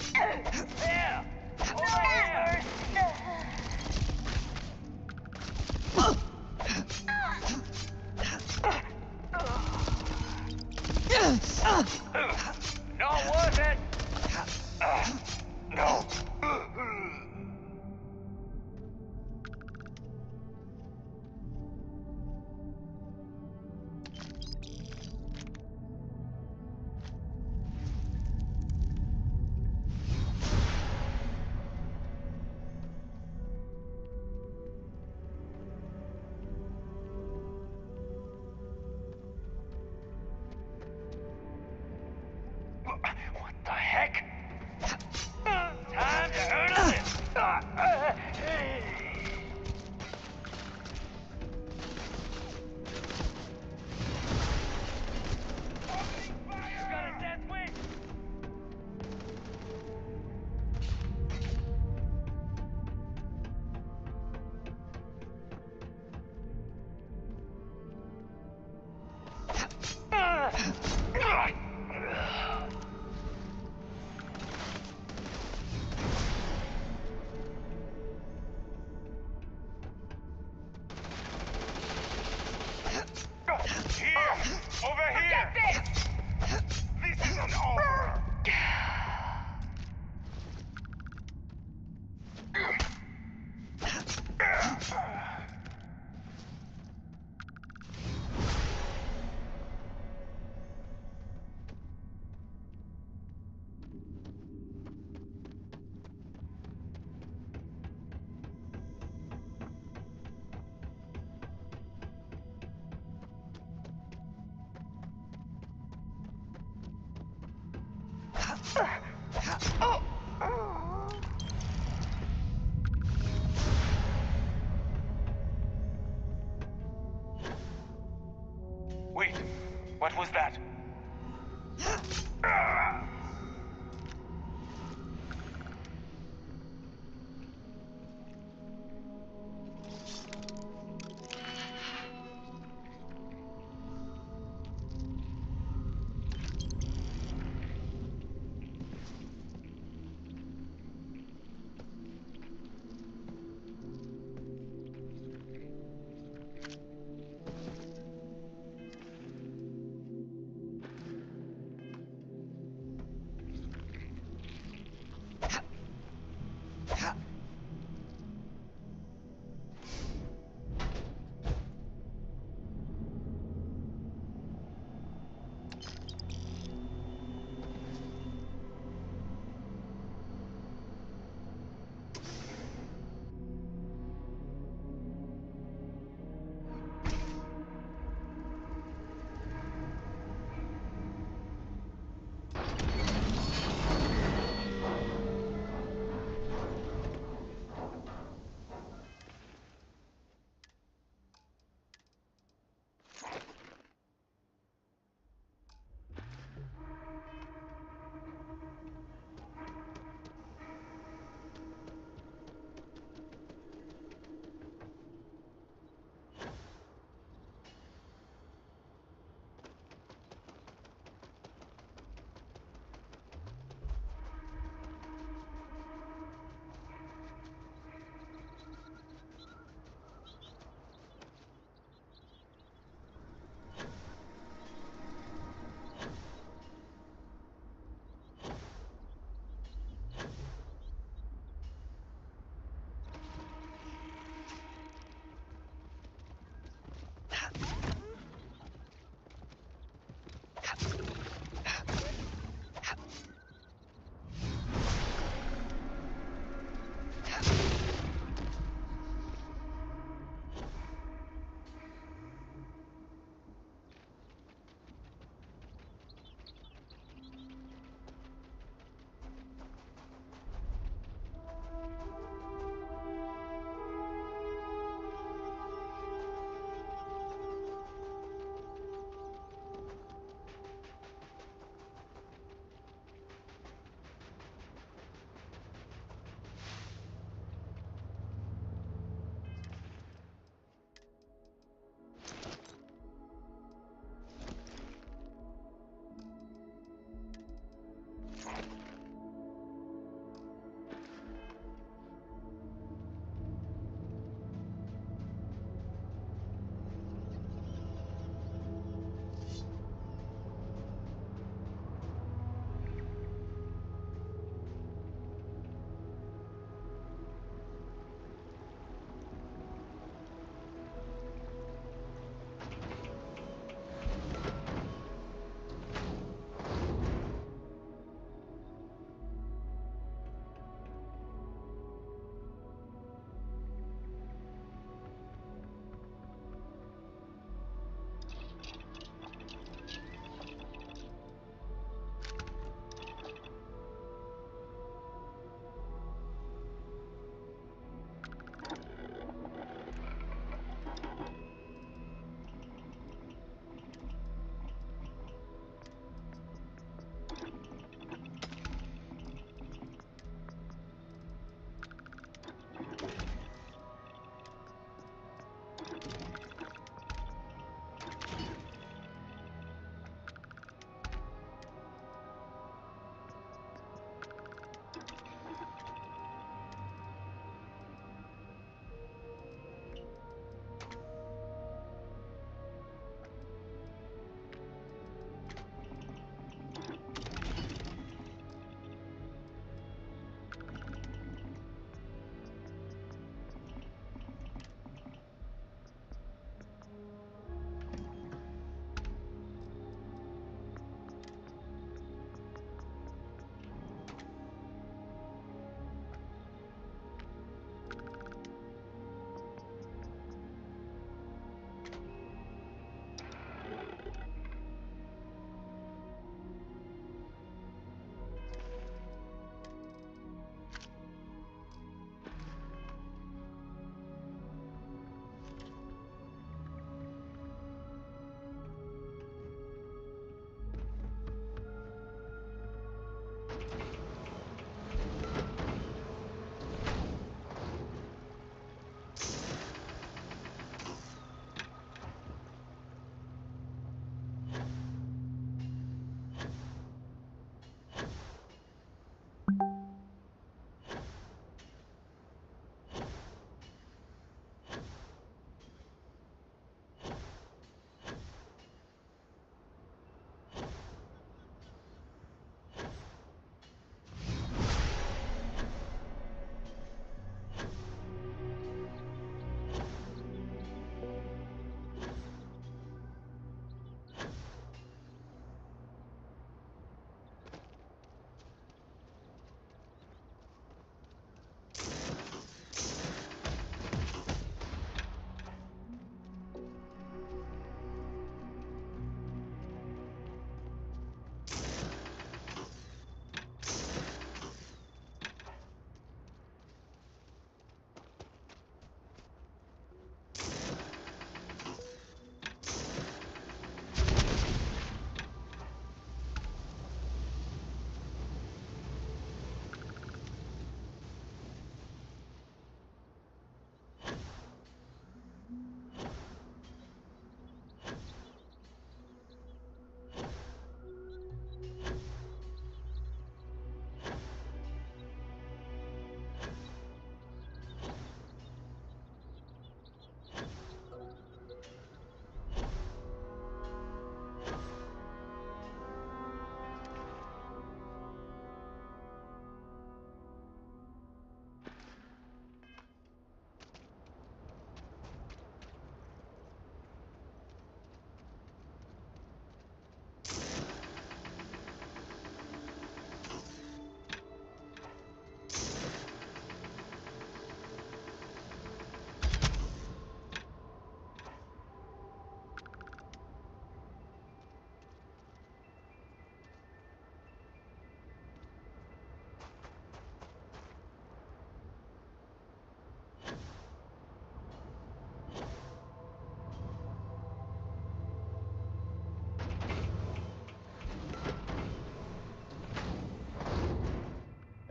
Here! Over here! Not worth it! No. What the heck? Time to earn a living. You got a dead wing. Here! Over here! Get this! This isn't over! Wait, what was that?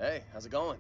Hey, how's it going?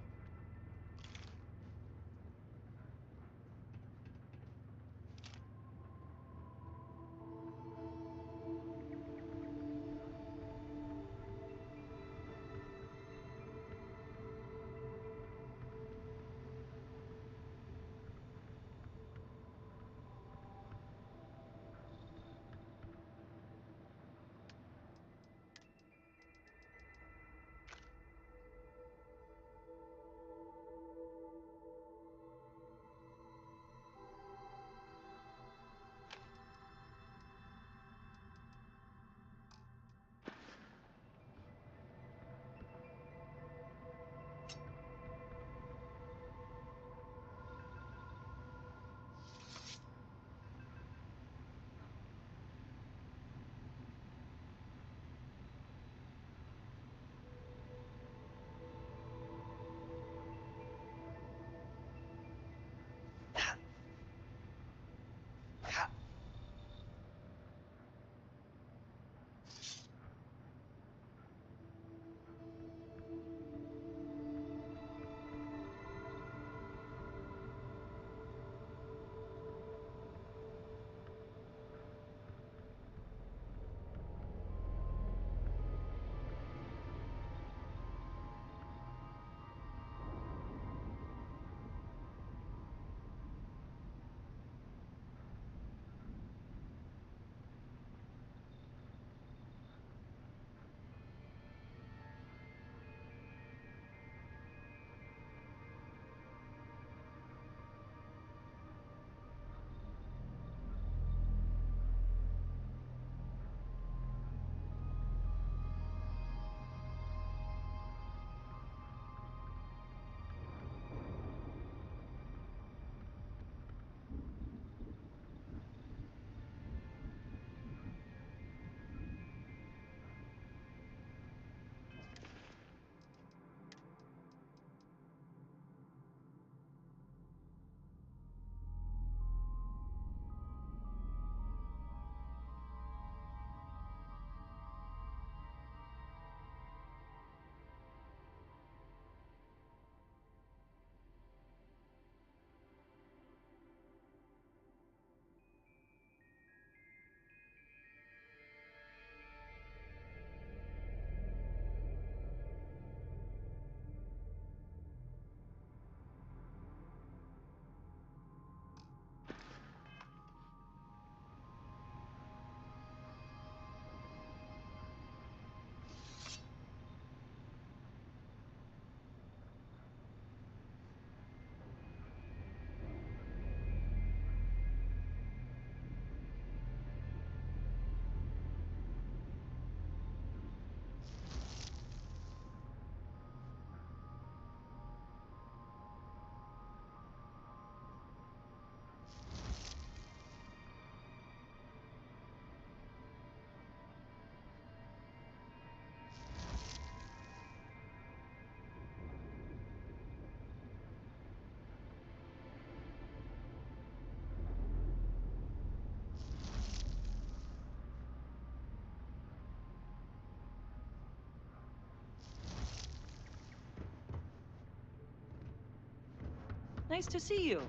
Nice to see you.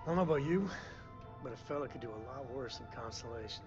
don't know about you, but a fella could do a lot worse than Constellation.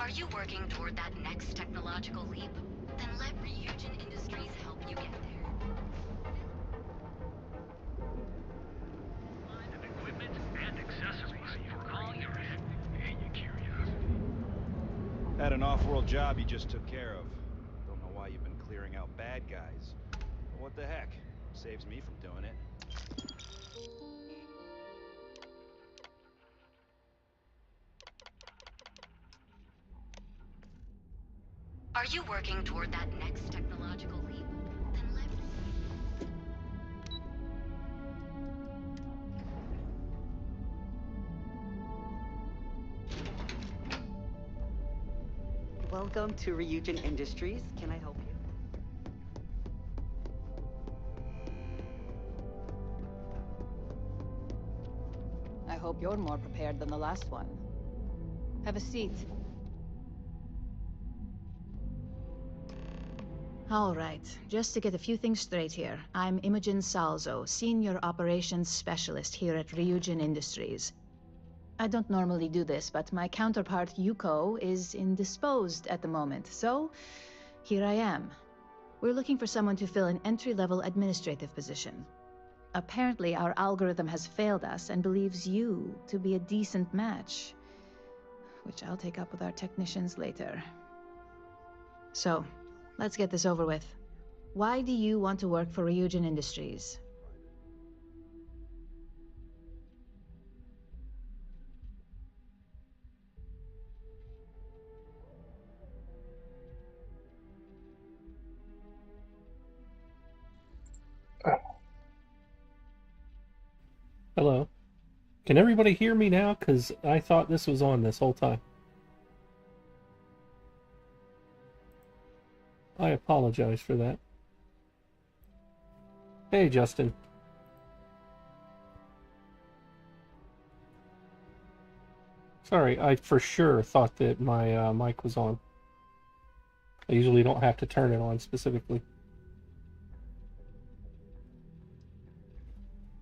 Are you working toward that next technological leap? Then let Ryujin Industries help you get there. Equipment and accessories for all your curiosity. Had an off-world job you just took care of. Don't know why you've been clearing out bad guys. But what the heck? Saves me from doing it. Are you working toward that next technological leap? Then let... Welcome to Ryujin Industries. Can I help you? I hope you're more prepared than the last one. Have a seat. All right, just to get a few things straight here. I'm Imogen Salzo, Senior Operations Specialist here at Ryujin Industries. I don't normally do this, but my counterpart Yuko is indisposed at the moment, so here I am. We're looking for someone to fill an entry-level administrative position. Apparently, our algorithm has failed us and believes you to be a decent match, which I'll take up with our technicians later. So, let's get this over with. Why do you want to work for Ryujin Industries? Hello. Can everybody hear me now? Because I thought this was on this whole time. I apologize for that. Hey, Justin. Sorry, I for sure thought that my mic was on. I usually don't have to turn it on specifically.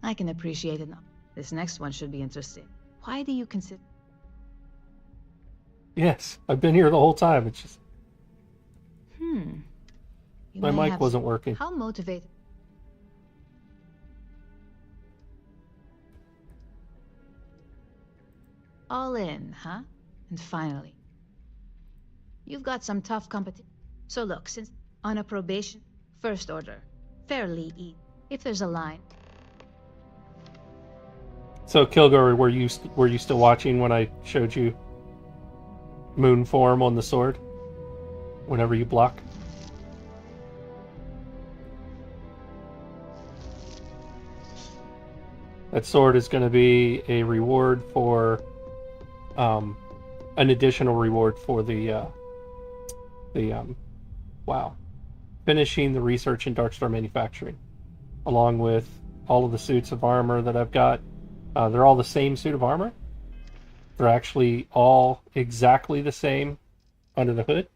I can appreciate it. This next one should be interesting. Why do you consider... Yes, I've been here the whole time. It's just... You my may mic have... wasn't working. How motivated... All in, huh? And finally, you've got some tough competition. So look, since on a probation, first order, fairly easy. If there's a line... So, Kilgore, were you still watching when I showed you moon form on the sword? Whenever you block? That sword is going to be a reward for... an additional reward for finishing the research in DarkStar manufacturing, along with all of the suits of armor that I've got. They're all the same suit of armor. They're actually all exactly the same under the hood.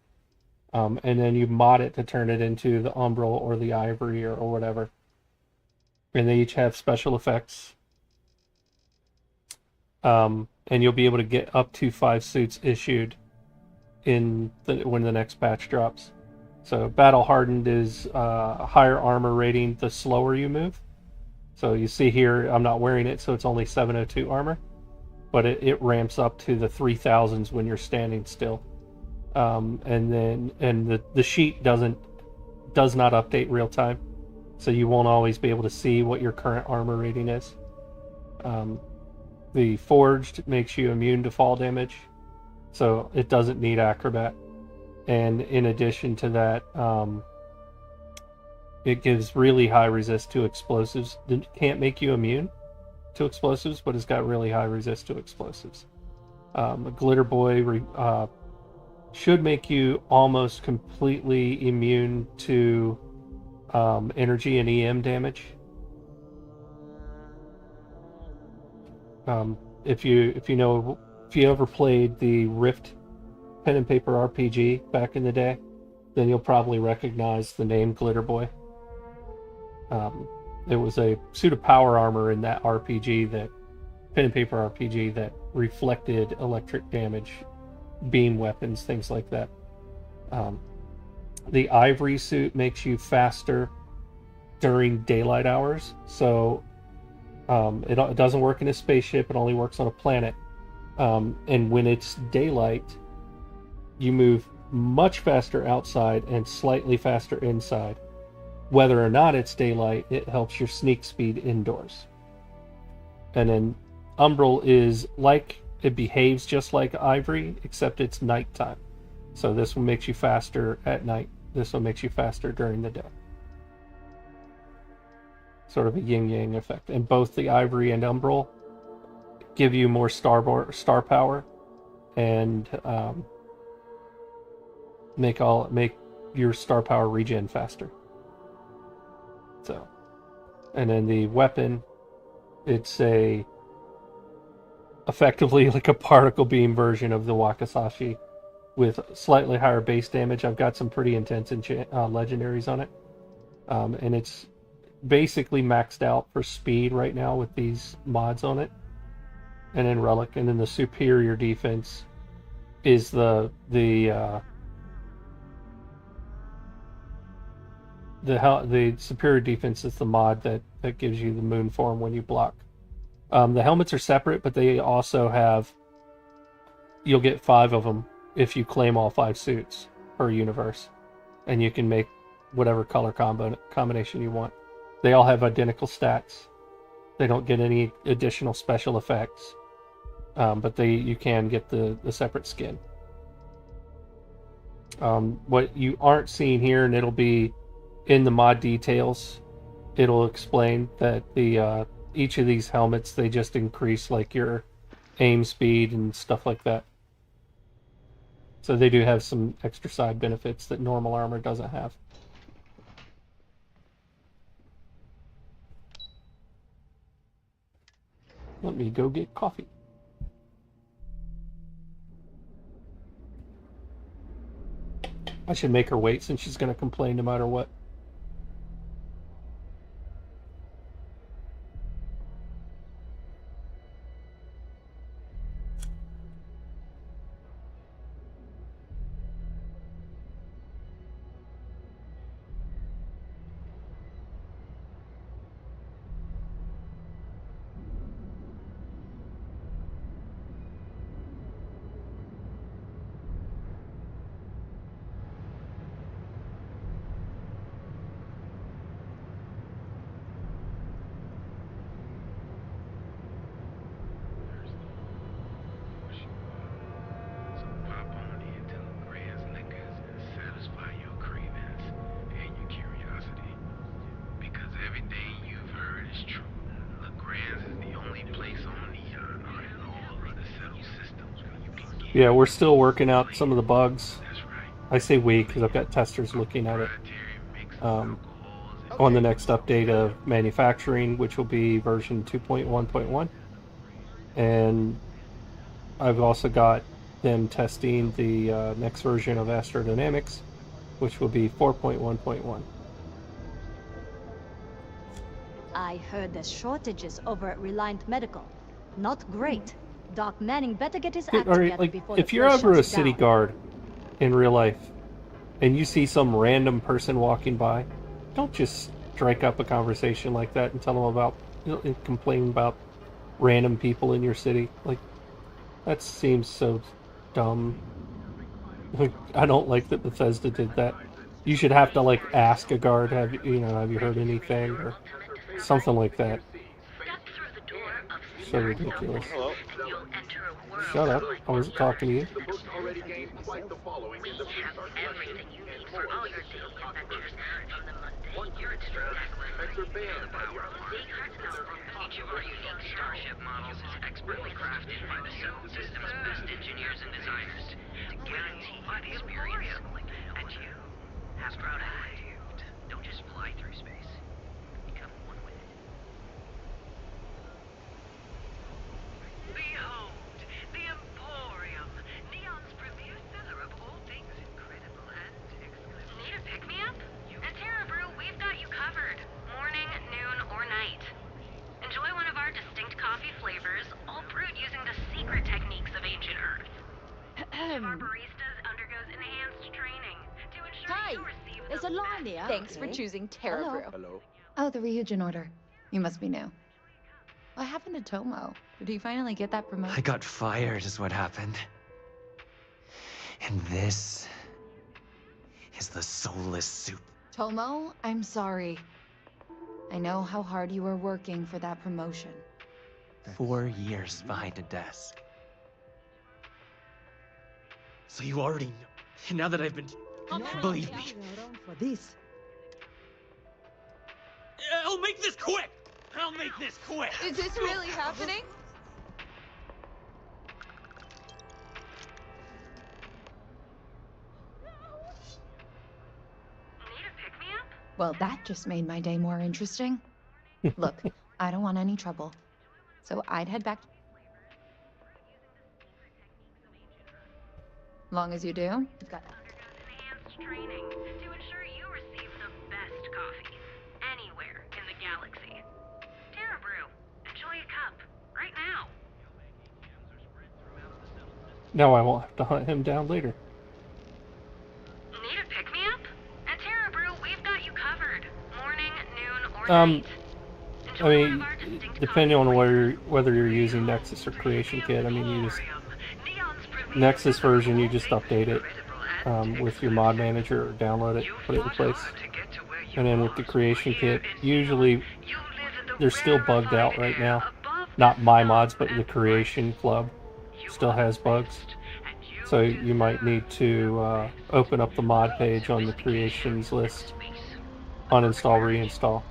And then you mod it to turn it into the umbral or the ivory or whatever. And they each have special effects. And you'll be able to get up to 5 suits issued when the next patch drops. So Battle Hardened is higher armor rating the slower you move. So you see here, I'm not wearing it, so it's only 702 armor. But it ramps up to the 3000s when you're standing still. And the sheet does not update real time. So you won't always be able to see what your current armor rating is. The Forged makes you immune to fall damage, so it doesn't need Acrobat. And in addition to that, it gives really high resist to explosives. It can't make you immune to explosives, but it's got really high resist to explosives. Glitter Boy should make you almost completely immune to energy and EM damage. If you ever played the Rift pen and paper RPG back in the day, then you'll probably recognize the name Glitter Boy. It was a suit of power armor in that RPG, that pen and paper RPG, that reflected electric damage beam weapons, things like that. The ivory suit makes you faster during daylight hours, so it doesn't work in a spaceship. It only works on a planet. And when it's daylight, you move much faster outside and slightly faster inside. Whether or not it's daylight, it helps your sneak speed indoors. And then Umbral is like, it behaves just like Ivory, except it's nighttime. So this one makes you faster at night. This one makes you faster during the day. Sort of a yin-yang effect. And both the Ivory and Umbral give you more star power and make your star power regen faster. So, and then the weapon, it's effectively like a particle beam version of the Wakizashi with slightly higher base damage. I've got some pretty intense legendaries on it, and it's basically maxed out for speed right now with these mods on it, and then relic, and then the superior defense is the superior defense is the mod that gives you the moon form when you block. The helmets are separate, but they also have, you'll get 5 of them if you claim all 5 suits per universe, and you can make whatever color combination you want. They all have identical stats. They don't get any additional special effects, but you can get the separate skin. What you aren't seeing here, and it'll be in the mod details, it'll explain that each of these helmets, they just increase like your aim speed and stuff like that. So they do have some extra side benefits that normal armor doesn't have. Let me go get coffee. I should make her wait since she's going to complain no matter what. Yeah, we're still working out some of the bugs. I say we because I've got testers looking at it. On the next update of manufacturing, which will be version 2.1.1. And I've also got them testing the next version of Astrodynamics, which will be 4.1.1. I heard there's shortages over at Reliant Medical. Not great. Doc Manning better get his act together before the if you're place ever a shuts city down. guard in real life and you see some random person walking by, don't just strike up a conversation like that and tell them about, and complain about random people in your city. Like, that seems so dumb. I don't like that Bethesda did that. You should have to like ask a guard, have you heard anything or something like that. So ridiculous. Hello. Shut up. I wasn't talking to you. We have everything you need for all your daily adventures, from the mundane yard spectacular to the power of keycards and albums. Each of our unique starship models is expertly crafted by the Sowing system's best engineers and designers to guarantee the experience. And you have proud attitude. Don't just fly through space. Become one with it. Behold, the Emporium, Neon's premier seller of all things incredible and exclusive. Need a pick-me-up? At Terra Brew, we've got you covered. Morning, noon, or night. Enjoy one of our distinct coffee flavors, all brewed using the secret techniques of ancient Earth. him. Barbaristas undergoes enhanced training to ensure Hi, you receive there's the a line here. Thanks for choosing Terra Hello. Brew. Hello. Oh, the Ryujin order. You must be new. What happened to Tomo? Did he finally get that promotion? I got fired is what happened. And this is the soulless soup. Tomo, I'm sorry. I know how hard you were working for that promotion. 4 years behind a desk. So you already know. And now that I've been... Believe me. For this. I'll make this quick! I'll make this quick! Is this really happening? Need a pick-me-up? Well, that just made my day more interesting. Look, I don't want any trouble. So I'd head back. Long as you do, you've got Undergoes enhanced training to ensure you receive the best coffee anywhere in the galaxy. Terra Brew, enjoy a cup right now. Now I won't have to hunt him down later. Need a pick-me-up? At Terra Brew, we've got you covered. Morning, noon, or night. I mean, depending on whether you're using Nexus or Creation Kit, I mean, you just Nexus version, you just update it with your mod manager or download it, put it in place. And then with the Creation Kit, usually they're still bugged out right now. Not my mods, but the Creation Club still has bugs. So you might need to open up the mod page on the Creations list, uninstall, reinstall.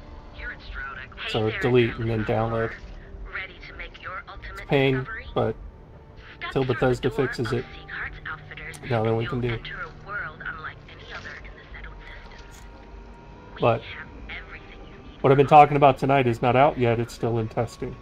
So delete and then download. It's a pain, but until Bethesda fixes it, nothing we can do. But what I've been talking about tonight is not out yet, it's still in testing.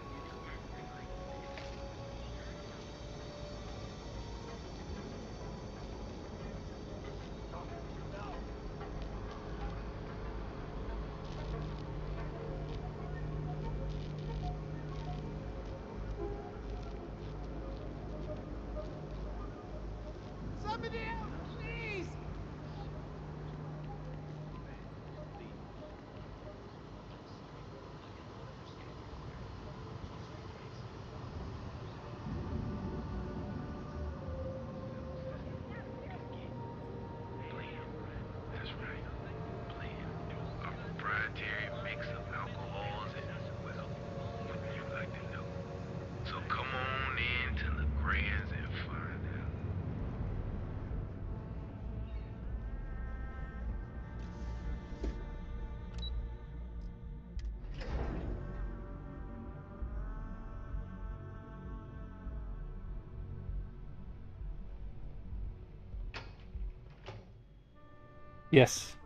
Yes.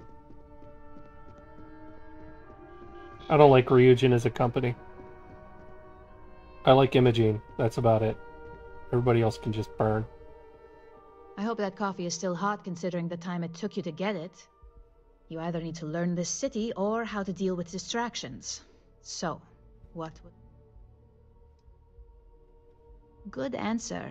I don't like Ryujin as a company. I like Imogene. That's about it. Everybody else can just burn. I hope that coffee is still hot considering the time it took you to get it. You either need to learn this city or how to deal with distractions. So, what would... Good answer.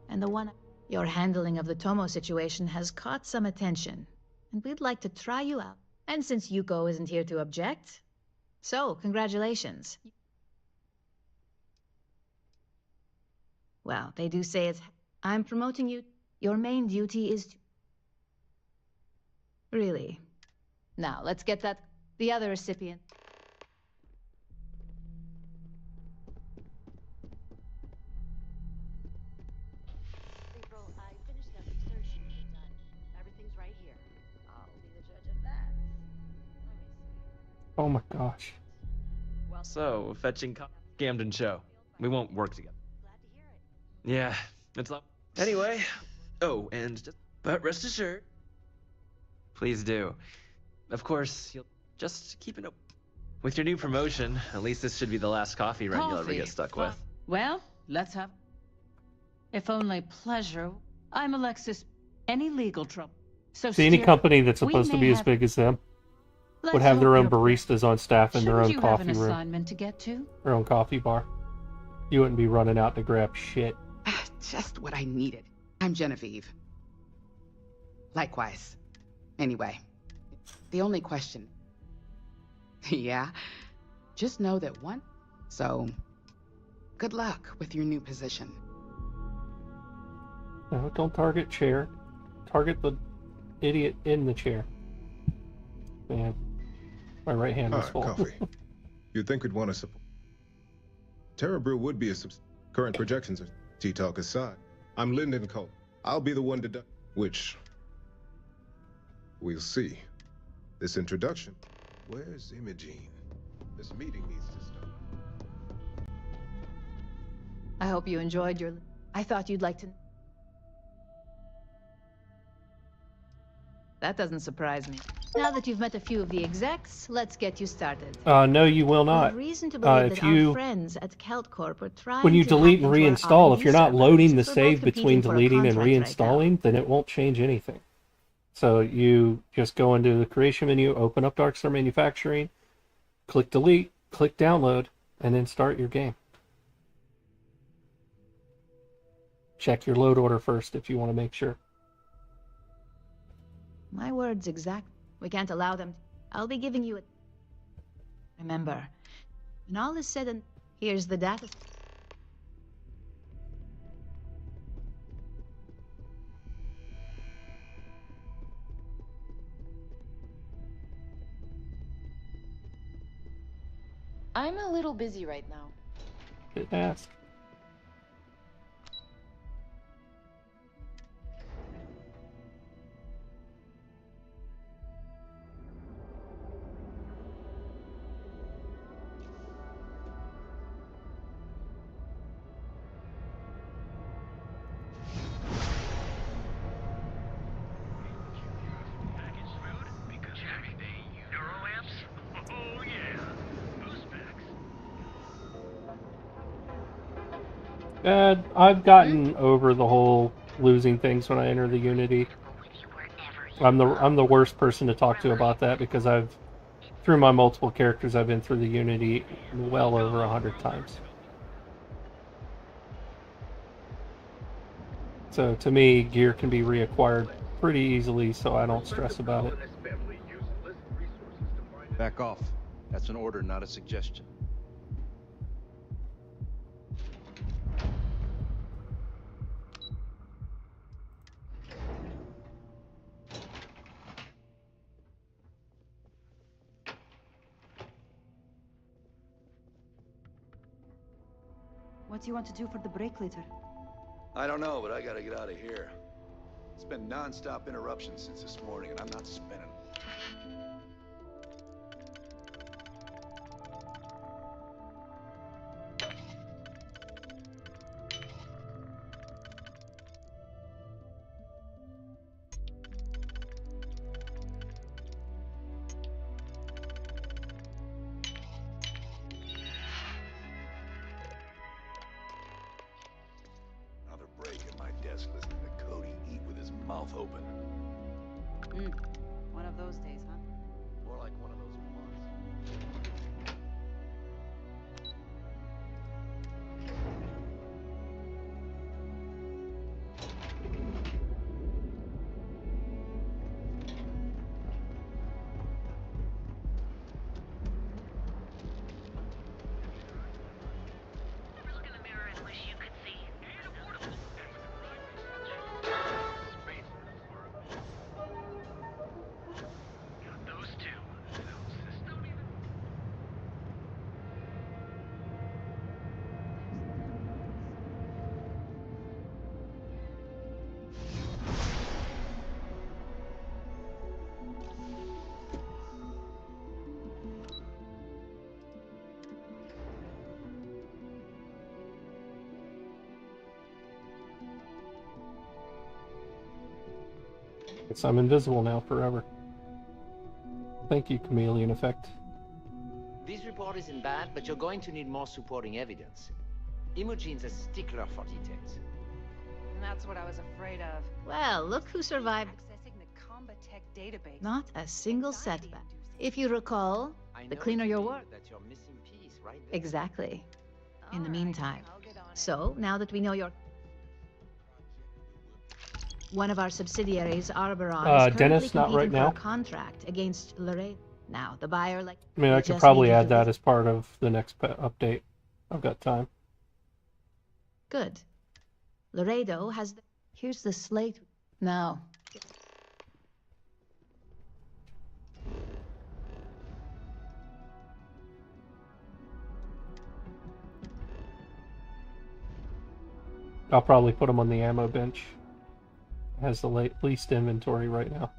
And the one... Your handling of the Tomo situation has caught some attention, and we'd like to try you out. And since Yuko isn't here to object, so congratulations. Well, they do say it's... I'm promoting you. Your main duty is to... Really? Now, let's get the other recipient. April, I finished that research you needed done. Everything's right here. I'll be the judge of that. Let me see. Oh my gosh. Well, So, fetching Camden show. We won't work together. glad to hear it. Yeah, it's up. Anyway, but rest assured. Please do. Of course, you'll just keep it up. With your new promotion, at least this should be the last coffee run you'll ever get stuck with. Well, let's have... If only pleasure. I'm Alexis. Any legal trouble. So See, any steer- company that's we supposed to may be as have- big as them Let's would have their hope own you're- baristas on staff in their Shouldn't own you have coffee an room, assignment to get to? their own coffee bar. You wouldn't be running out to grab shit. Just what I needed. I'm Genevieve. Likewise. Anyway, the only question... Yeah? Just know that one... So, good luck with your new position. No, don't target chair. Target the idiot in the chair. Man, my right hand was full. Coffee. You'd think we'd want to support. Terra Brew would be a current projections of T-Talk aside. I'm Lyndon Cole. I'll be the one to which... we'll see. This introduction. Where's Imogene? This meeting needs to start. I hope you enjoyed your... I thought you'd like to... That doesn't surprise me. Now that you've met a few of the execs, let's get you started. No, you will not. There's reason to believe If that you... our friends at Keltcorp are trying When you to delete hack and into our reinstall, if R&D you're not servers, loading the we're both save between competing for a deleting and contract right now. reinstalling, then it won't change anything. So you just go into the creation menu, open up DarkStar Manufacturing, click delete, click download, and then start your game. Check your load order first if you want to make sure. My words exact. We can't allow them. I'll be giving you a... Remember, when all is said and... Here's the data. I'm a little busy right now. Didn't ask. I've gotten over the whole losing things when I enter the Unity. I'm the worst person to talk to about that because through my multiple characters, I've been through the Unity well over 100 times. So to me, gear can be reacquired pretty easily, so I don't stress about it. Back off. That's an order, not a suggestion. What do you want to do for the break later? I don't know, but I gotta get out of here. It's been non-stop interruptions since this morning, and I'm not spinning. Open. One of those days, huh? More like one of those months. Guess I'm invisible now forever. Thank you, Chameleon Effect. This report isn't bad, but you're going to need more supporting evidence. Imogene's a stickler for details. And that's what I was afraid of. Well, look who survived. Accessing the Combat Tech database. Not a single setback. If you recall, the cleaner your work. That's your missing piece, right there. Exactly. In the meantime. So, now that we know One of our subsidiaries, Arboron, is currently Dennis, not right competing for now. a contract against Laredo. Now, the buyer, like... I mean, I could probably add that as part of the next update. I've got time. Good. Laredo has... Here's the slate. Now. I'll probably put them on the ammo bench. It has the least inventory right now.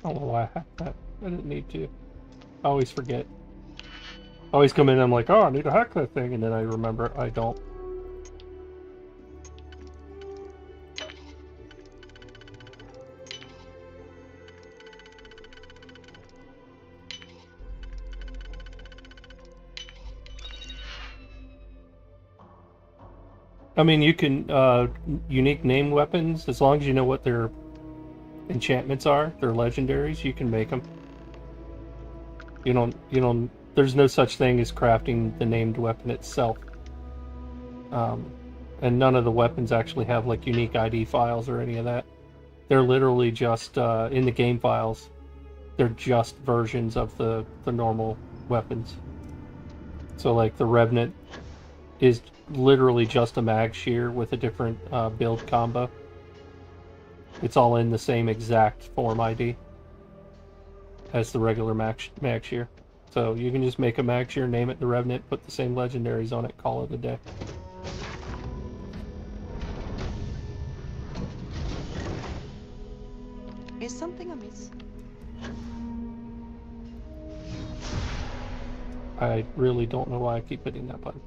I don't know why I hacked that. I didn't need to. I always forget. I always come in and I'm like, oh, I need to hack that thing, and then I remember I don't. I mean, you can unique name weapons, as long as you know what their enchantments are, their legendaries, you can make them. You don't, there's no such thing as crafting the named weapon itself. And none of the weapons actually have like unique ID files or any of that. They're literally just, in the game files, they're just versions of the normal weapons. So like the Revenant is literally just a mag shear with a different build combo. It's all in the same exact form ID as the regular mag shear. So you can just make a mag shear, name it the Revenant, put the same legendaries on it, call it a day. Is something amiss? I really don't know why I keep hitting that button.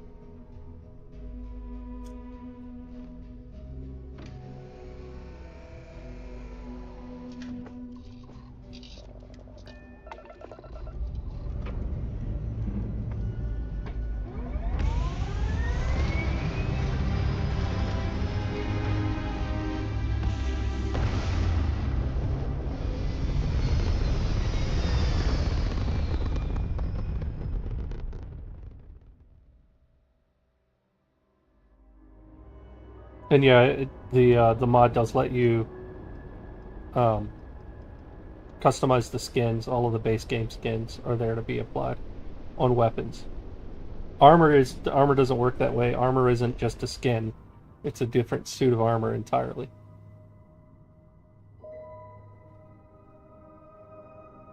And yeah, the mod does let you customize the skins. All of the base game skins are there to be applied on weapons. Armor doesn't work that way. Armor isn't just a skin; it's a different suit of armor entirely.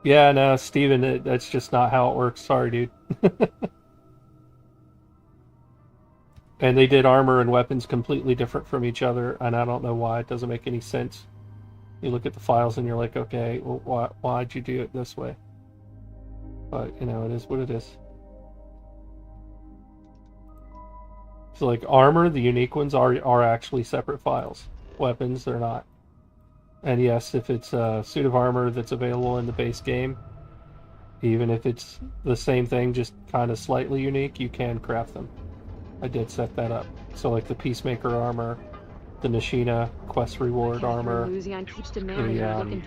Yeah, no, Steven, that's just not how it works. Sorry, dude. And they did armor and weapons completely different from each other, and I don't know why. It doesn't make any sense. You look at the files and you're like, okay, well, why'd you do it this way? But, you know, it is what it is. So, like, armor, the unique ones, are actually separate files. Weapons, they're not. And yes, if it's a suit of armor that's available in the base game, Even if it's the same thing, just kind of slightly unique, you can craft them. I did set that up. So like the Peacemaker armor, the Nishina quest reward armor, the Anti-Xeno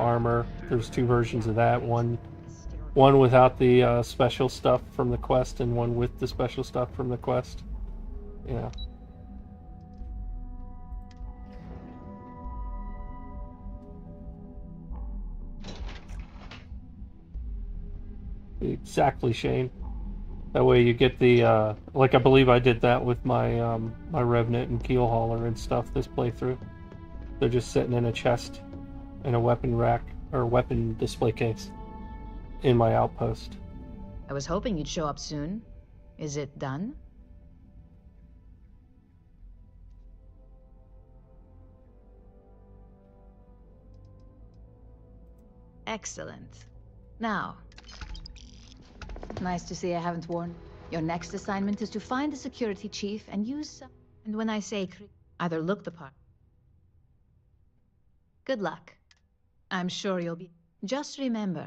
armor. There's 2 versions of that. One without the special stuff from the quest, and one with the special stuff from the quest. Yeah. Exactly, Shane. That way you get the, like I believe I did that with my my Revenant and Keel Hauler and stuff this playthrough. They're just sitting in a chest in a weapon rack, or weapon display case, in my outpost. I was hoping you'd show up soon. Is it done? Excellent. Now, nice to see I haven't worn. Your next assignment is to find the security chief and use... And when I say either look the part. Good luck. I'm sure you'll be... Just remember...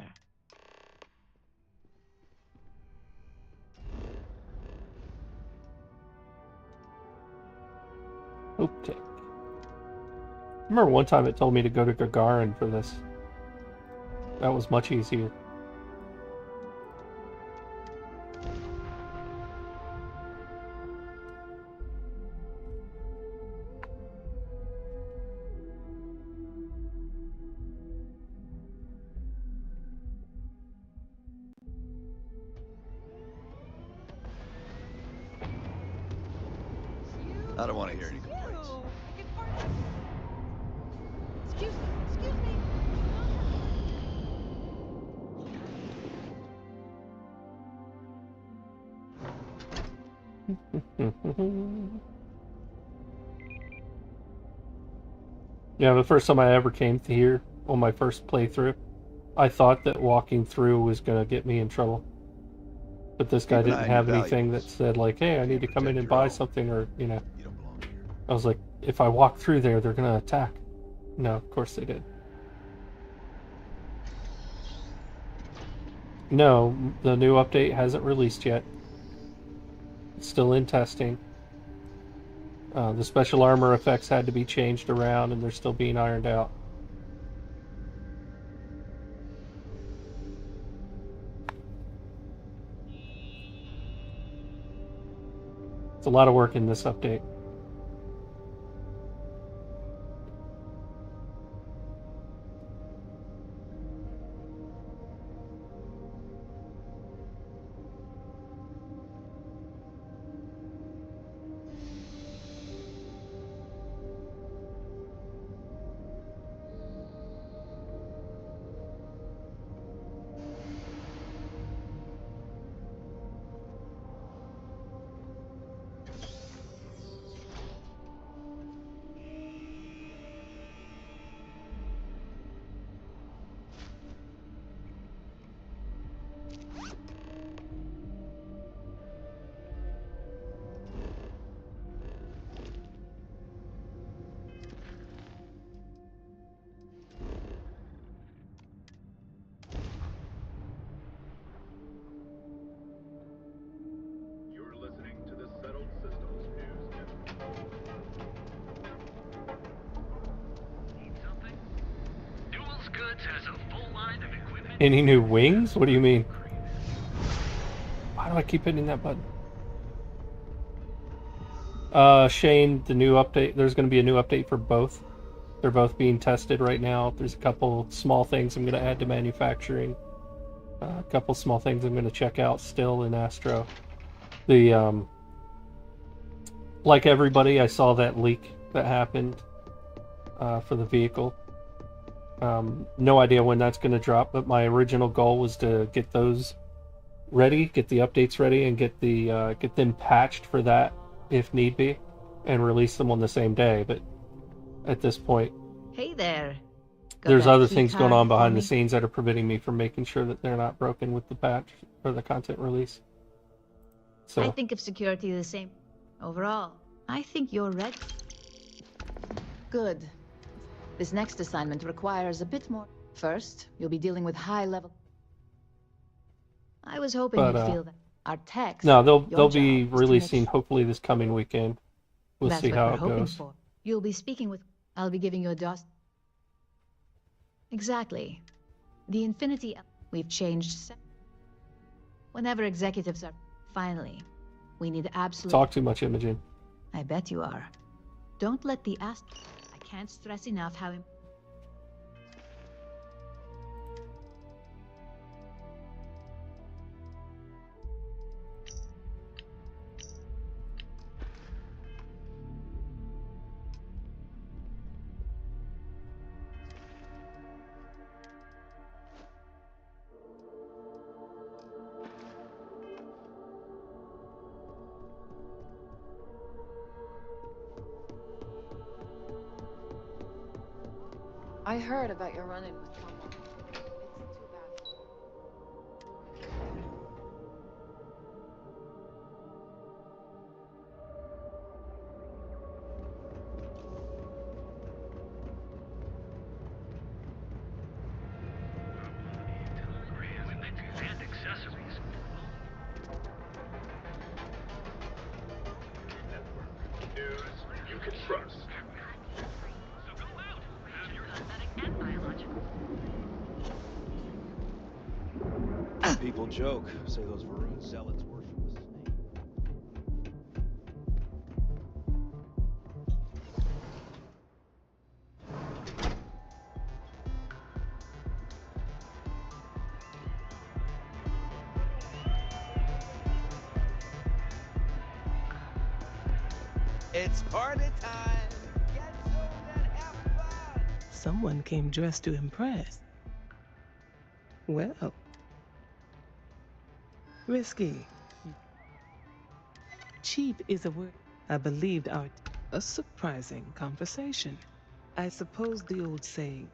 Okay. Remember one time it told me to go to Gagarin for this. That was much easier. I don't want to hear any complaints. Excuse me. Yeah, the first time I ever came to here, on my first playthrough, I thought that walking through was going to get me in trouble. But this guy didn't have anything that said, like, hey, I need to come in and buy something, or, you know. I was like, if I walk through there, they're going to attack. No, of course they did. No, the new update hasn't released yet. It's still in testing. The special armor effects had to be changed around, and they're still being ironed out. It's a lot of work in this update. Any new wings? What do you mean? Why do I keep hitting that button? Shane, the new update, there's going to be a new update for both. They're both being tested right now. There's a couple small things I'm going to add to manufacturing. A couple small things I'm going to check out still in Astro. The, like everybody, I saw that leak that happened for the vehicle. No idea when that's going to drop, but my original goal was to get those ready, get the updates ready, and get them patched for that if need be, and release them on the same day. But at this point, hey there. There's other things going on behind the scenes that are preventing me from making sure that they're not broken with the patch or the content release. So I think of security the same. Overall, I think you're ready. Good. This next assignment requires a bit more. First, you'll be dealing with high-level... I was hoping But, you'd feel that. Our text. No, your they'll be job is to make releasing sure- hopefully this coming weekend. We'll That's see what how we're it hoping goes. for. You'll be speaking with. I'll be giving you a DOS. Exactly. The Infinity. We've changed. Whenever executives are. Finally, we need absolute. Talk too much, Imogen. I bet you are. Don't let the I can't stress enough how. I heard about your run-in with Tomo. It's too bad. And accessories. News you can trust. So go out. Have your cosmetic and biological. People joke, say those Varun zealots work for the snake. It's party time! Get so that have fun! Someone came dressed to impress. Well. Risky. Cheap is a word. I believed a surprising conversation. I suppose the old saying,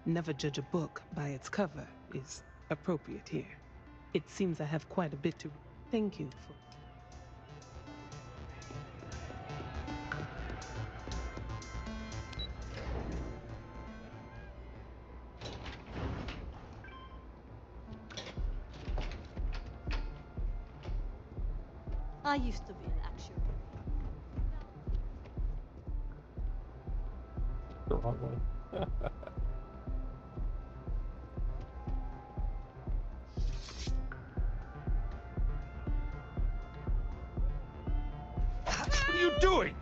never judge a book by its cover, is appropriate here. It seems I have quite a bit to thank you for. I used to be an actuary. The wrong way. What are you doing?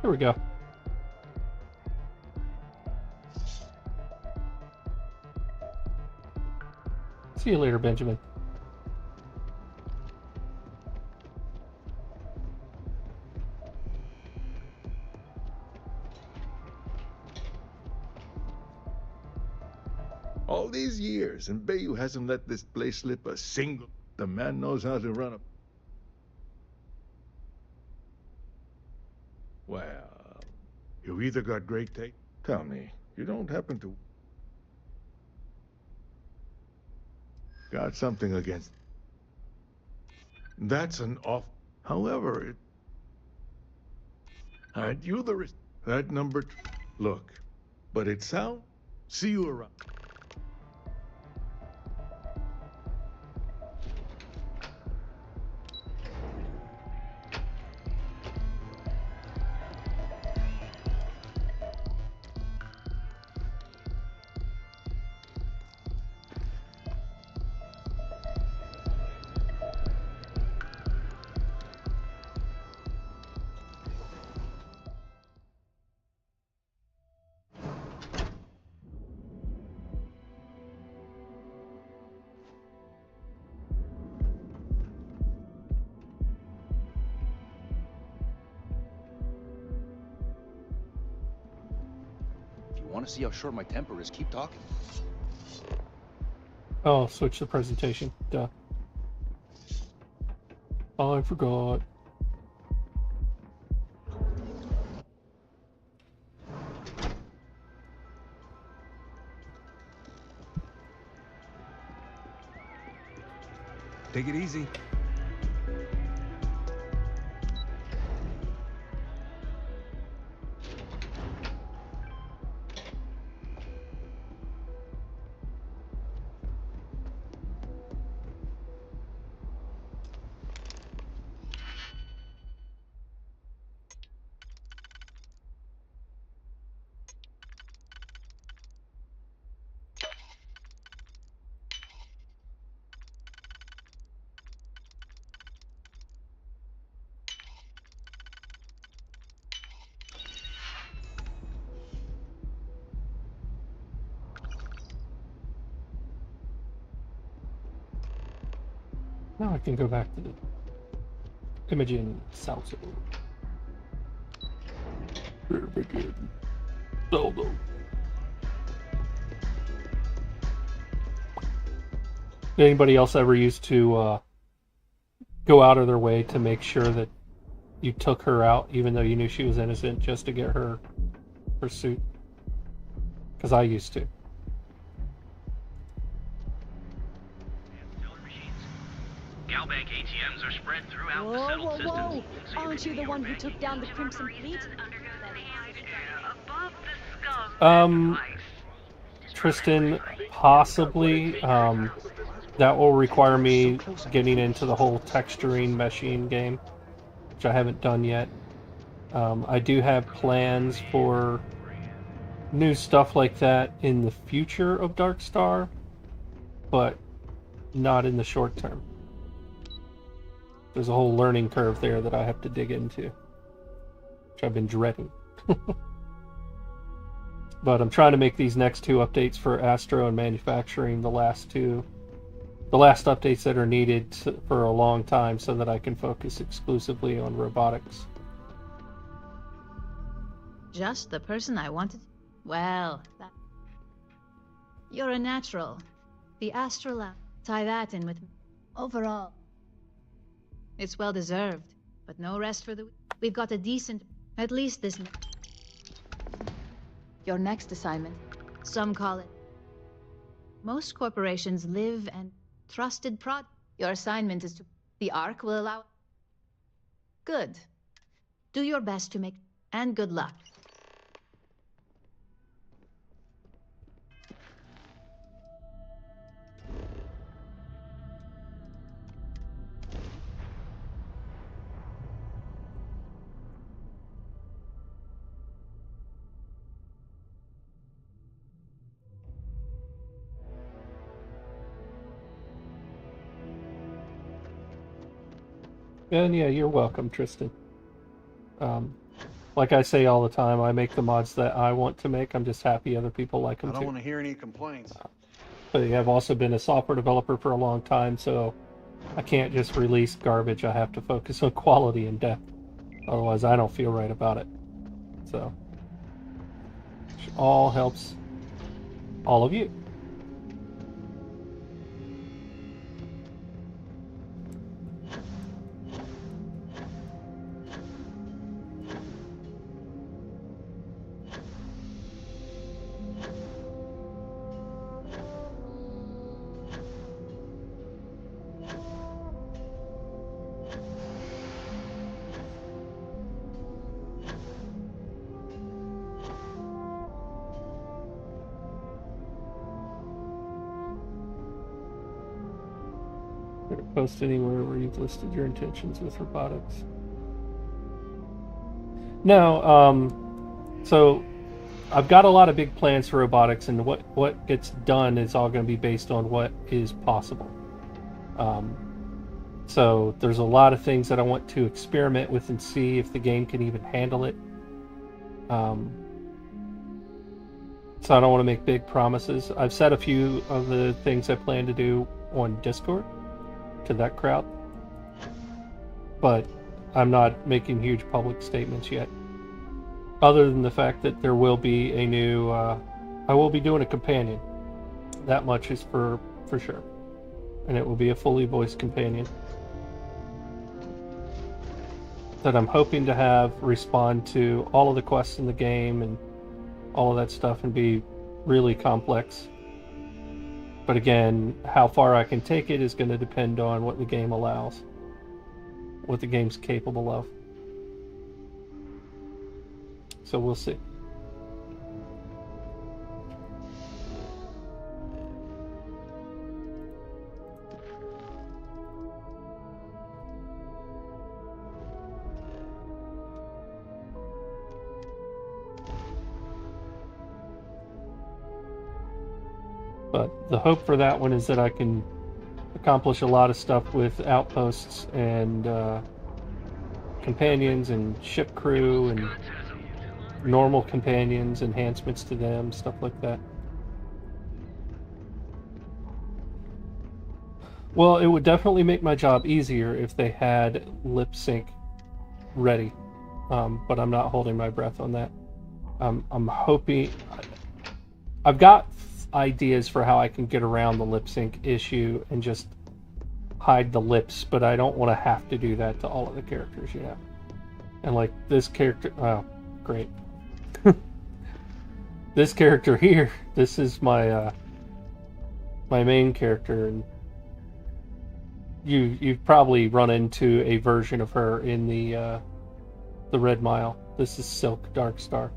Here we go. See you later, Benjamin. All these years, and Bayou hasn't let this place slip a single. The man knows how to run a. Well, you either got great taste. Tell me, you don't happen to. Got something against. That's an off. However, it. Aren't you the. That number. Look, but it sound. See you around. You want to see how short my temper is? Keep talking. Oh, switch the presentation. Duh. Oh, I forgot. Take it easy. Now I can go back to the Imogen Salso. Anybody else ever used to go out of their way to make sure that you took her out, even though you knew she was innocent, just to get her suit? Because I used to. Galbank ATMs are spread throughout the Whoa, settled whoa, system. whoa! Aren't you the one who took down the Crimson Fleet? Tristan, possibly. That will require me getting into the whole texturing meshing game, which I haven't done yet. I do have plans for new stuff like that in the future of DarkStar, but not in the short term. There's a whole learning curve there that I have to dig into, which I've been dreading. But I'm trying to make these next two updates for Astro and Manufacturing the last updates that are needed for a long time, so that I can focus exclusively on robotics. Just the person I wanted. Well, you're a natural. The Astrolab. Tie that in with me. Overall, it's well deserved, but no rest for the week. We've got a decent, at least this. Your next assignment, some call it. Most corporations live and trusted prod. Your assignment is to. The Ark will allow. Good. Do your best to make. And good luck. And yeah, you're welcome, Tristan. Like I say all the time, I make the mods that I want to make. I'm just happy other people like them I too. don't want to hear any complaints. But yeah, I've also been a software developer for a long time, so I can't just release garbage. I have to focus on quality and depth. Otherwise, I don't feel right about it. So, which all helps all of you. Post anywhere where you've listed your intentions with robotics. No, so I've got a lot of big plans for robotics, and what gets done is all going to be based on what is possible. So there's a lot of things that I want to experiment with and see if the game can even handle it. So I don't want to make big promises. I've said a few of the things I plan to do on Discord to that crowd, but I'm not making huge public statements yet. Other than the fact that there will be a new, I will be doing a companion. That much is for sure. And it will be a fully voiced companion that I'm hoping to have respond to all of the quests in the game and all of that stuff and be really complex. But again, how far I can take it is going to depend on what the game allows, what the game's capable of. So we'll see. But the hope for that one is that I can accomplish a lot of stuff with outposts and companions and ship crew and normal companions, enhancements to them, stuff like that. Well, it would definitely make my job easier if they had lip sync ready, but I'm not holding my breath on that. I'm hoping... I've got ideas for how I can get around the lip sync issue and just hide the lips, but I don't want to have to do that to all of the characters, you know. And like this character... Oh, great. This character here, this is my my main character, and you've probably run into a version of her in the Red Mile. This is Silk, DarkStar.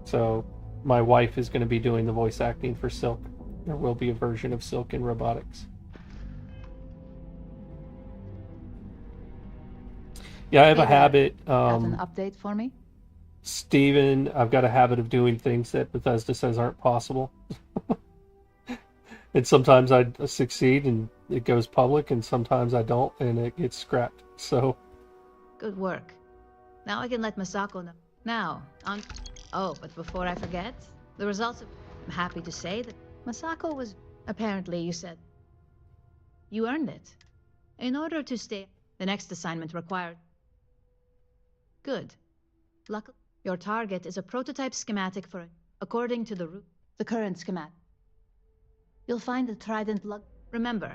So my wife is going to be doing the voice acting for Silk. There will be a version of Silk in robotics. Yeah, I have a habit. Have an update for me? Steven, I've got a habit of doing things that Bethesda says aren't possible. And sometimes I succeed and it goes public, and sometimes I don't and it gets scrapped. So Good work. Now I can let Masako know. Now, on... Oh, but before I forget, the results of... I'm happy to say that Masako was... Apparently, you said... You earned it. In order to stay... The next assignment required... Good. Luckily, your target is a prototype schematic for it, according to the current schematic. You'll find the Trident lug... Remember...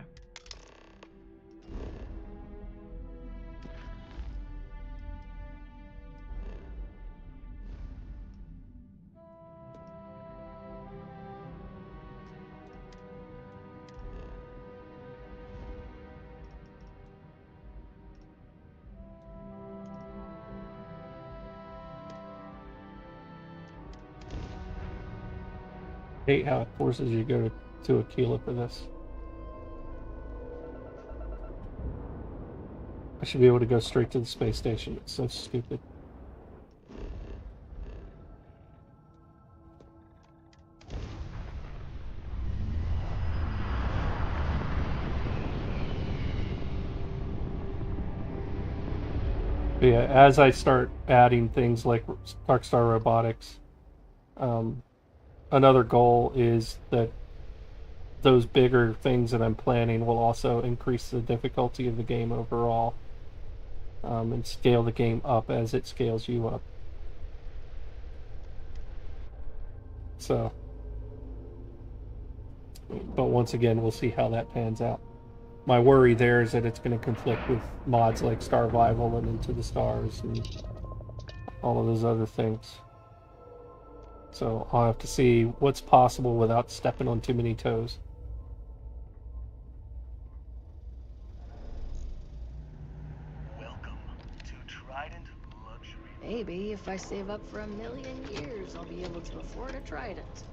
I hate how it forces you to go to Aquila for this. I should be able to go straight to the space station. It's so stupid. But yeah, as I start adding things like DarkStar Robotics, another goal is that those bigger things that I'm planning will also increase the difficulty of the game overall, and scale the game up as it scales you up. So, but once again, we'll see how that pans out. My worry there is that it's going to conflict with mods like Starvival and Into the Stars and all of those other things. So I'll have to see what's possible without stepping on too many toes. Welcome to Trident Luxury. Maybe if I save up for 1,000,000 years, I'll be able to afford a Trident.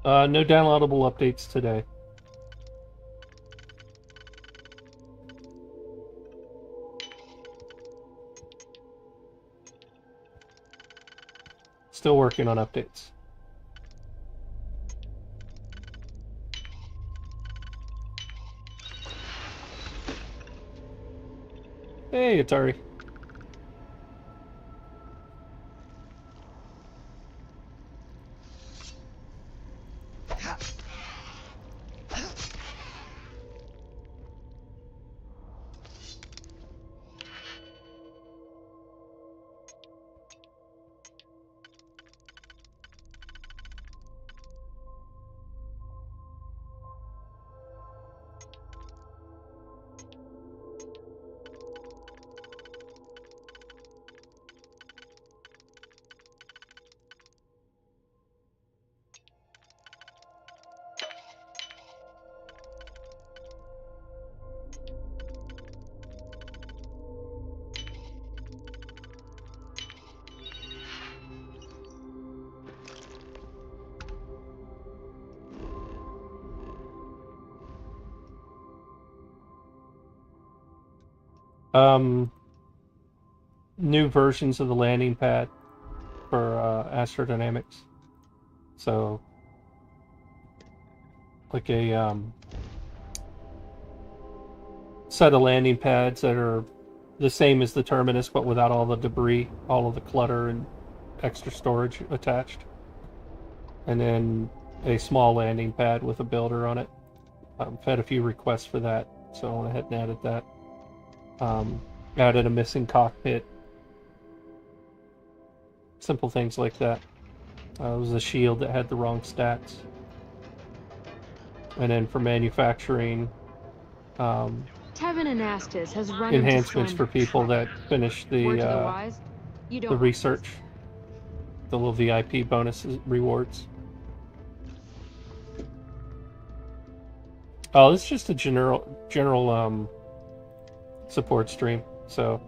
No downloadable updates today. Still working on updates. Hey, Atari. New versions of the landing pad for astrodynamics. So, like a set of landing pads that are the same as the terminus, but without all the debris, all of the clutter, and extra storage attached. And then a small landing pad with a builder on it. I've had a few requests for that, so I went ahead and added that. Added a missing cockpit. Simple things like that. It was a shield that had the wrong stats. And then for manufacturing, Tevin Anastas has run enhancements for people that finish the research. The little VIP bonuses, rewards. Oh, this is just a general support stream, so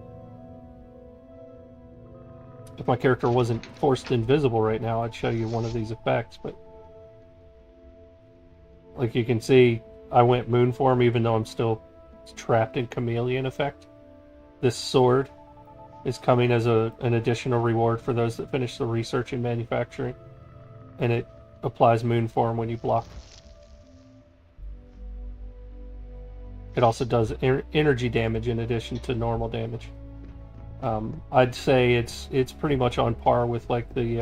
if my character wasn't forced invisible right now, I'd show you one of these effects, but like you can see, I went moon form even though I'm still trapped in chameleon effect. This sword is coming as an additional reward for those that finish the research and manufacturing, and it applies moon form when you block. It also does energy damage in addition to normal damage. I'd say it's pretty much on par with like the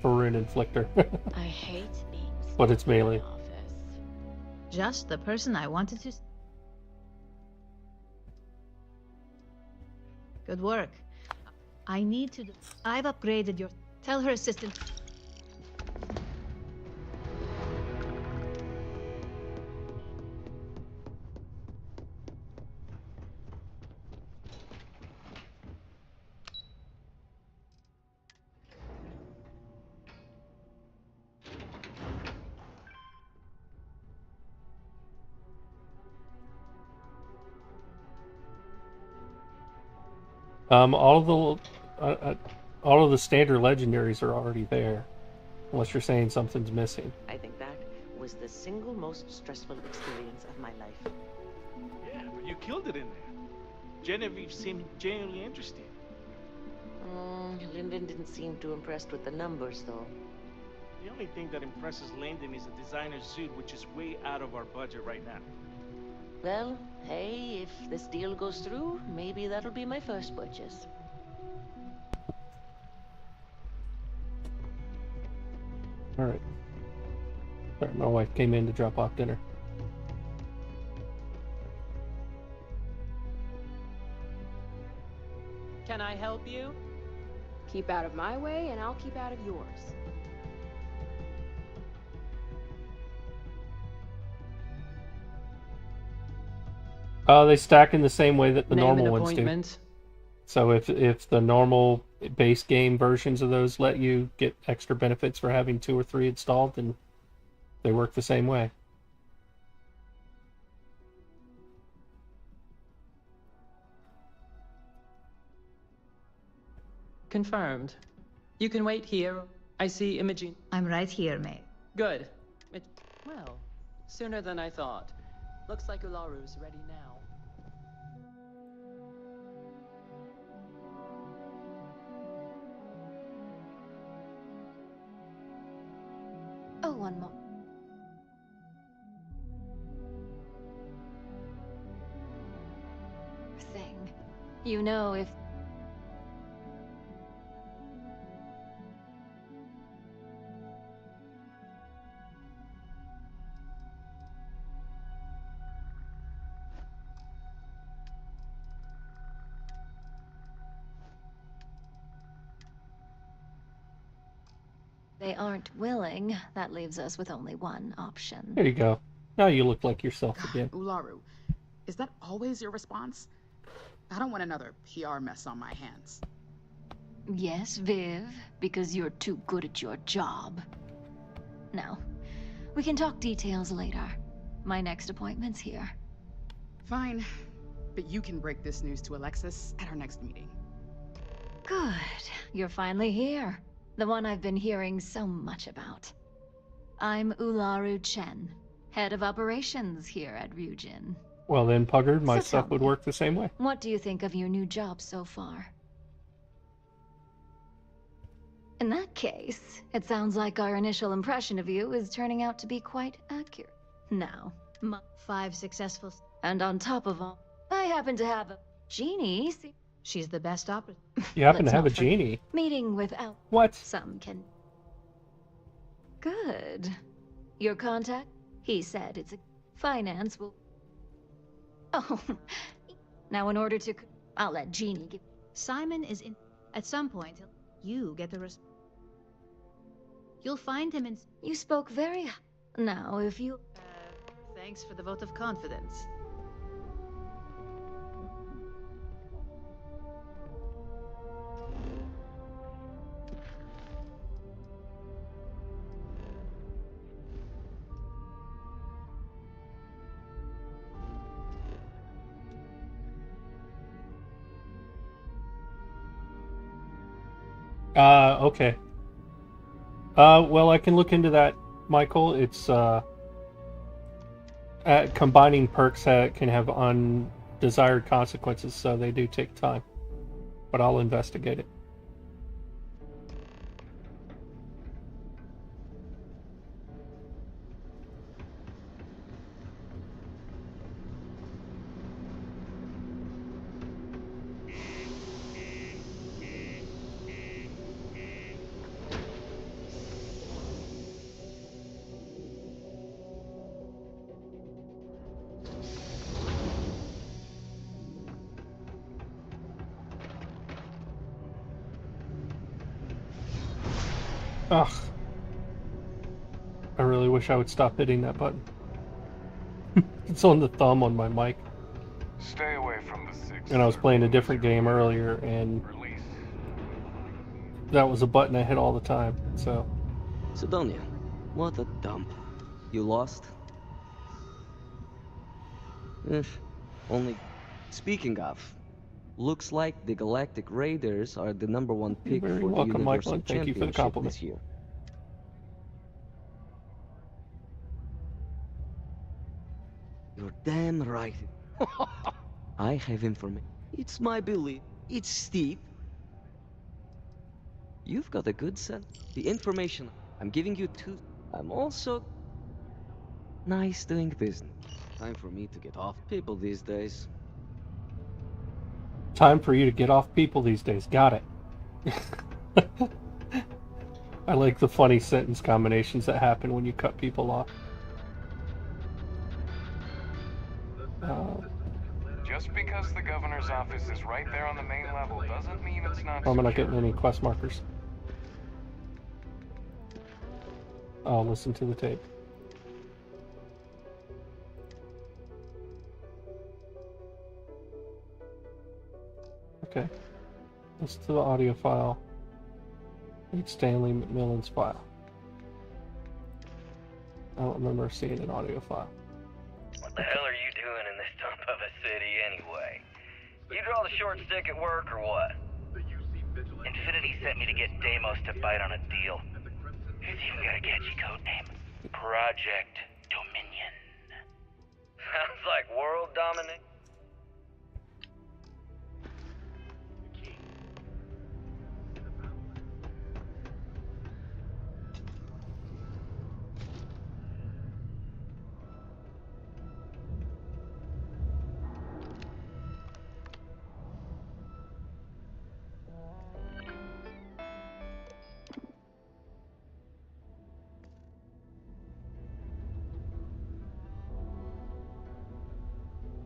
Varun Inflictor. I hate being but it's melee. Just the person I wanted to. Good work. I need to. I've upgraded your. Tell her assistant. All of the standard legendaries are already there, unless you're saying something's missing. I think that was the single most stressful experience of my life. Yeah, but you killed it in there. Genevieve seemed genuinely interested. Lyndon didn't seem too impressed with the numbers, though. The only thing that impresses Lyndon is a designer suit, which is way out of our budget right now. Well, hey, if this deal goes through, maybe that'll be my first purchase. Alright. Sorry, my wife came in to drop off dinner. Can I help you? Keep out of my way, and I'll keep out of yours. They stack in the same way that the Name normal and ones do. appointment. So if the normal base game versions of those let you get extra benefits for having 2 or 3 installed, then they work the same way. Confirmed. You can wait here. I see Imogen. I'm right here, May. Good. Well, sooner than I thought. Looks like Ularu's ready now. Oh, one more. Thing. You know, if they aren't willing, that leaves us with only one option. There you go. Now you look like yourself again. Ularu, is that always your response? I don't want another PR mess on my hands. Yes, Viv, because you're too good at your job. Now, we can talk details later. My next appointment's here. Fine, but you can break this news to Alexis at our next meeting. Good. You're finally here. The one I've been hearing so much about. I'm Ularu Chen, head of operations here at Ryujin. Well then, Puggard, my So stuff tell would me, work the same way. What do you think of your new job so far? In that case, it sounds like our initial impression of you is turning out to be quite accurate. Now, 5 successful... And on top of all, I happen to have a genie. She's the best operative. You happen to have a genie? Meeting without... What? Some can... Good. Your contact? He said it's a... Finance will... Oh. Now in order to... I'll let Genie give... Simon is in... At some point, you get the You'll find him in... You spoke very... Now, if you... Thanks for the vote of confidence. Okay. Well, I can look into that, Michael. It's, combining perks can have undesired consequences, so they do take time. But I'll investigate it. Ugh. I really wish I would stop hitting that button. It's on the thumb on my mic. Stay away from the 6. And I was playing a different game earlier, and that was a button I hit all the time, so... Sidonia, what a dump. You lost? Only... Speaking of, looks like the Galactic Raiders are the #1 pick for the welcome, Michael, Universal and thank you for the Championship compliment. this year. You're damn right. I have information. It's my belief. It's steep. You've got a good sense. The information I'm giving you too. I'm also nice doing business. Time for me to get off people these days. Time for you to get off people these days. Got it. I like the funny sentence combinations that happen when you cut people off. Just because the governor's office is right there on the main level doesn't mean it's not I'm not getting any quest markers. I'll listen to the tape. Okay. Listen to the audio file. Read Stanley McMillan's file. I don't remember seeing an audio file. What the hell are you doing in this dump of a city anyway? You draw the short stick at work or what? Infinity sent me to get Deimos to bite on a deal. He's even got a catchy code name. Project Dominion. Sounds like world domination.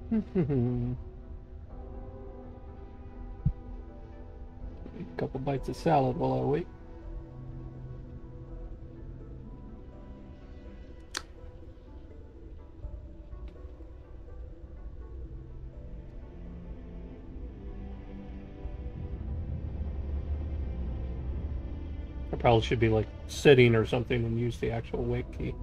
A couple bites of salad while I wait. I probably should be like sitting or something and use the actual wake key.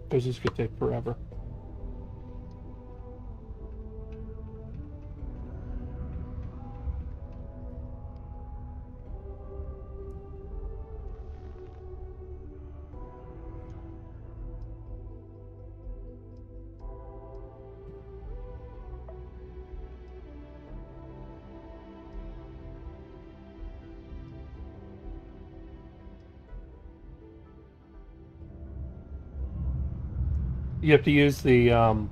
Because this could take forever. You have to use the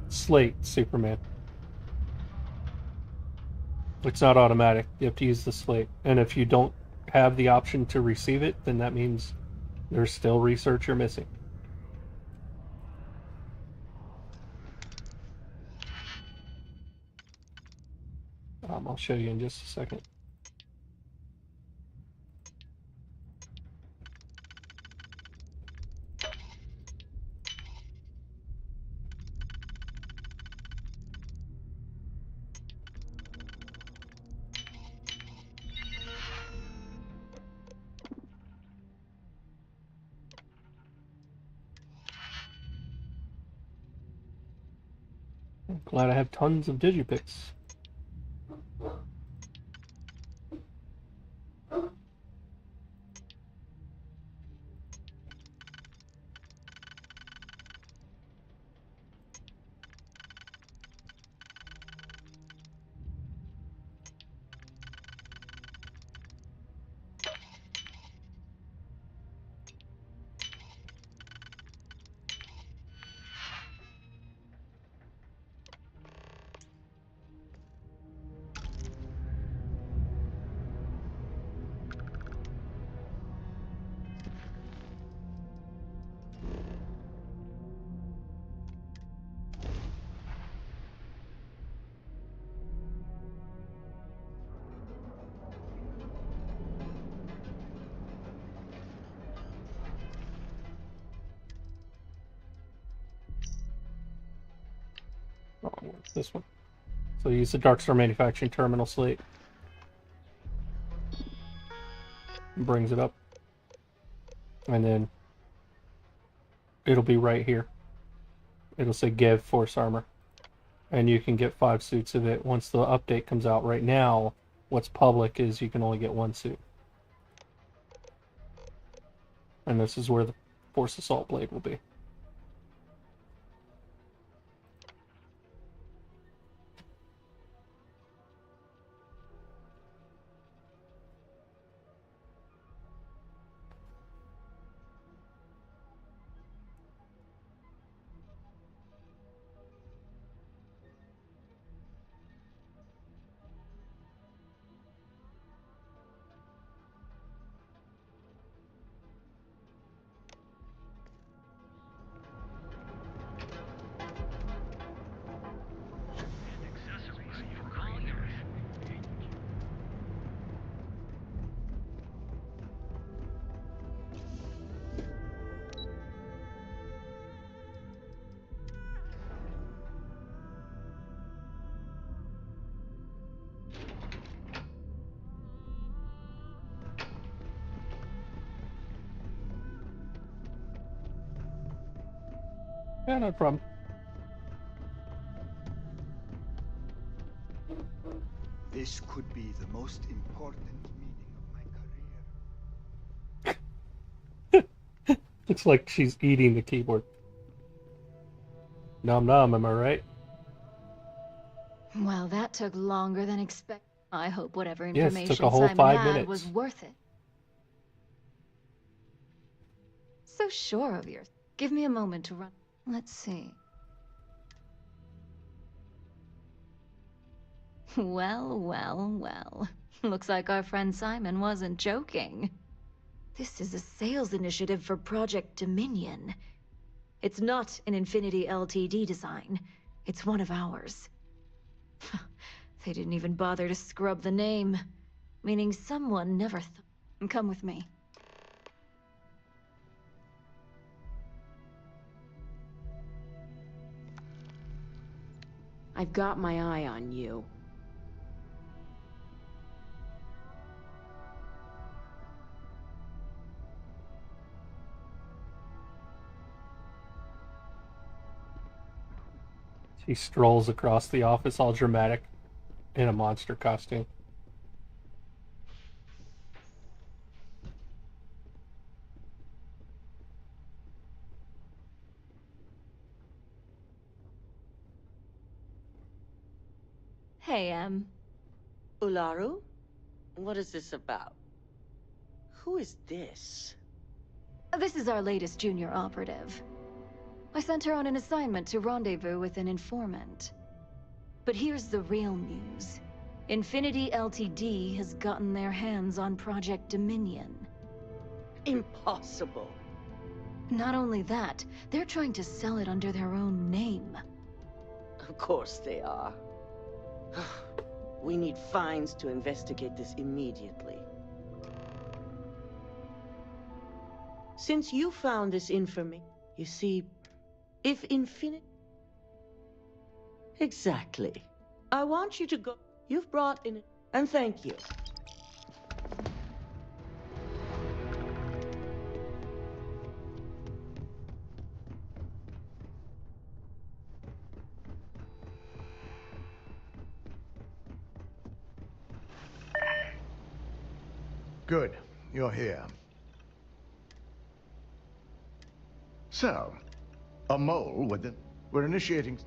slate, Superman. It's not automatic. You have to use the slate. And if you don't have the option to receive it, then that means there's still research you're missing. I'll show you in just a second. I'm glad I have tons of digipicks. Oh, this one. So use the DarkStar manufacturing terminal slate. Brings it up. And then it'll be right here. It'll say give force armor. And you can get 5 suits of it once the update comes out. Right now, what's public is you can only get 1 suit. And this is where the Force Assault Blade will be. Yeah, no problem. This could be the most important meeting of my career. Looks like she's eating the keyboard. Nom nom, am I right? Well, that took longer than expected. I hope whatever Yes, information took a whole Simon 5 had minutes. was worth it. So sure of yours. Give me a moment to run. Let's see. Well, well, well. Looks like our friend Simon wasn't joking. This is a sales initiative for Project Dominion. It's not an Infinity Ltd design. It's one of ours. They didn't even bother to scrub the name, meaning someone never Come with me. I've got my eye on you. She strolls across the office all dramatic in a monster costume. Hey, Ularu? What is this about? Who is this? This is our latest junior operative. I sent her on an assignment to rendezvous with an informant. But here's the real news. Infinity Ltd has gotten their hands on Project Dominion. Impossible. Not only that, they're trying to sell it under their own name. Of course they are. We need fines to investigate this immediately. Since you found this information, you see, if Infinity... Exactly. I want you to go. You've brought in... And thank you. Good. You're here. So, a mole within... We're initiating...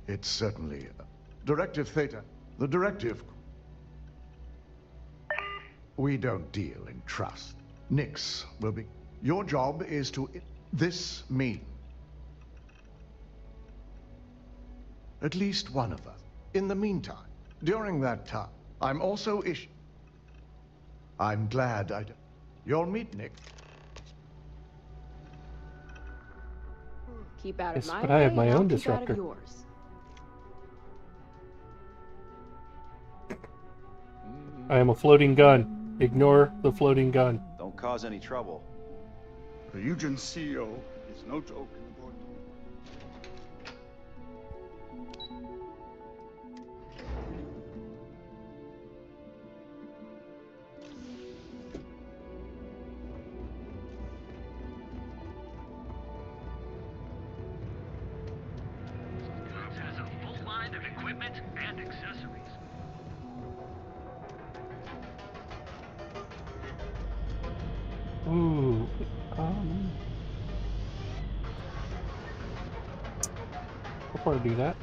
It's certainly... Directive Theta. The directive... We don't deal in trust. Nix will be... Your job is to... This mean. At least one of us. In the meantime, during that time, I'm also I'm glad I don't... You'll meet Nick. Keep out of Yes, my but way, I have my and I'll own keep disruptor. out of yours. I am a floating gun. Ignore the floating gun. Don't cause any trouble. Ryujin CEO is no joke in the board. Has a full line of equipment and accessories. Ooh. Before I do that.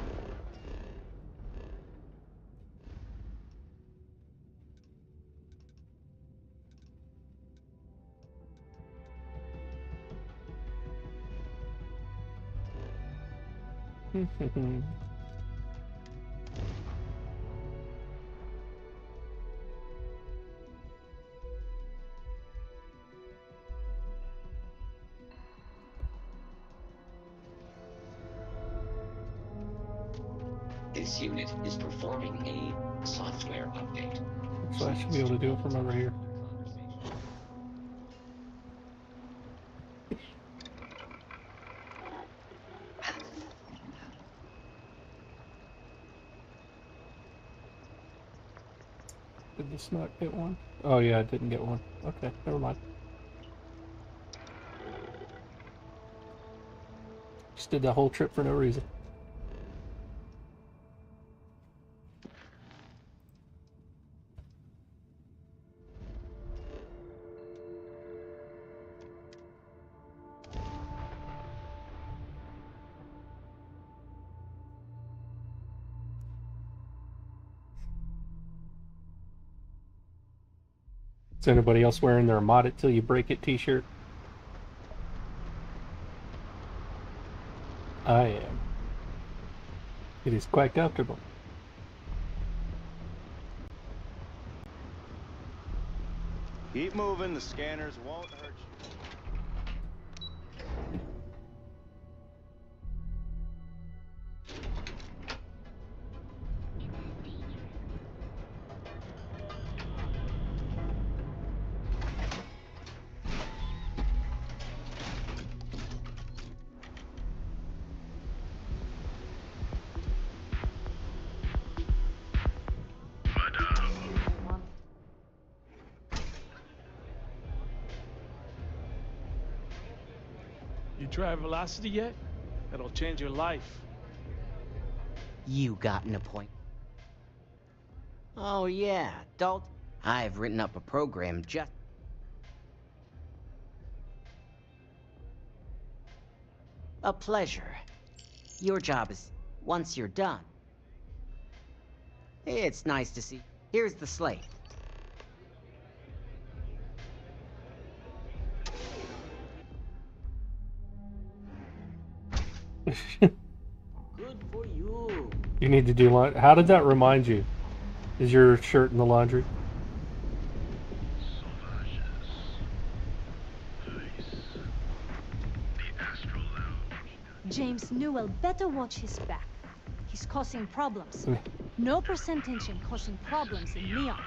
This unit is performing a software update. So I should be able to do it from over here. Did this not get one? Oh yeah, I didn't get one. Okay, never mind. Just did that whole trip for no reason. Is anybody else wearing their mod it till you break it t-shirt? I am. It is quite comfortable. Keep moving, the scanners won't hurt you. You try velocity yet? That'll change your life. You got an appointment? Oh yeah, Dalton. I've written up a program just... A pleasure. Your job is, once you're done. It's nice to see. Here's the slate. Good for you. You need to do laundry. How did that remind you? Is your shirt in the laundry? James Newell better watch his back. He's causing problems. No percentage in causing problems in Neon.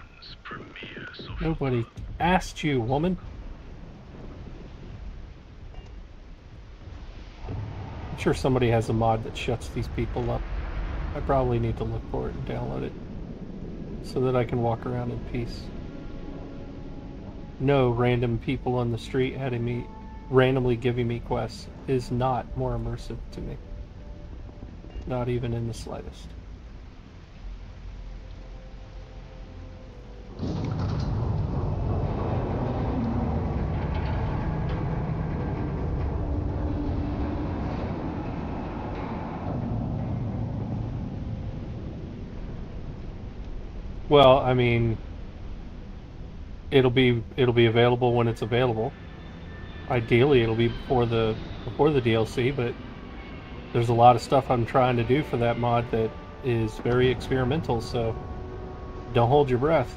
Nobody asked you, woman. I'm sure somebody has a mod that shuts these people up. I probably need to look for it and download it so that I can walk around in peace. No random people on the street randomly giving me quests is not more immersive to me. Not even in the slightest. Well, I mean, it'll be available when it's available. Ideally, it'll be before the DLC, but there's a lot of stuff I'm trying to do for that mod that is very experimental, so don't hold your breath.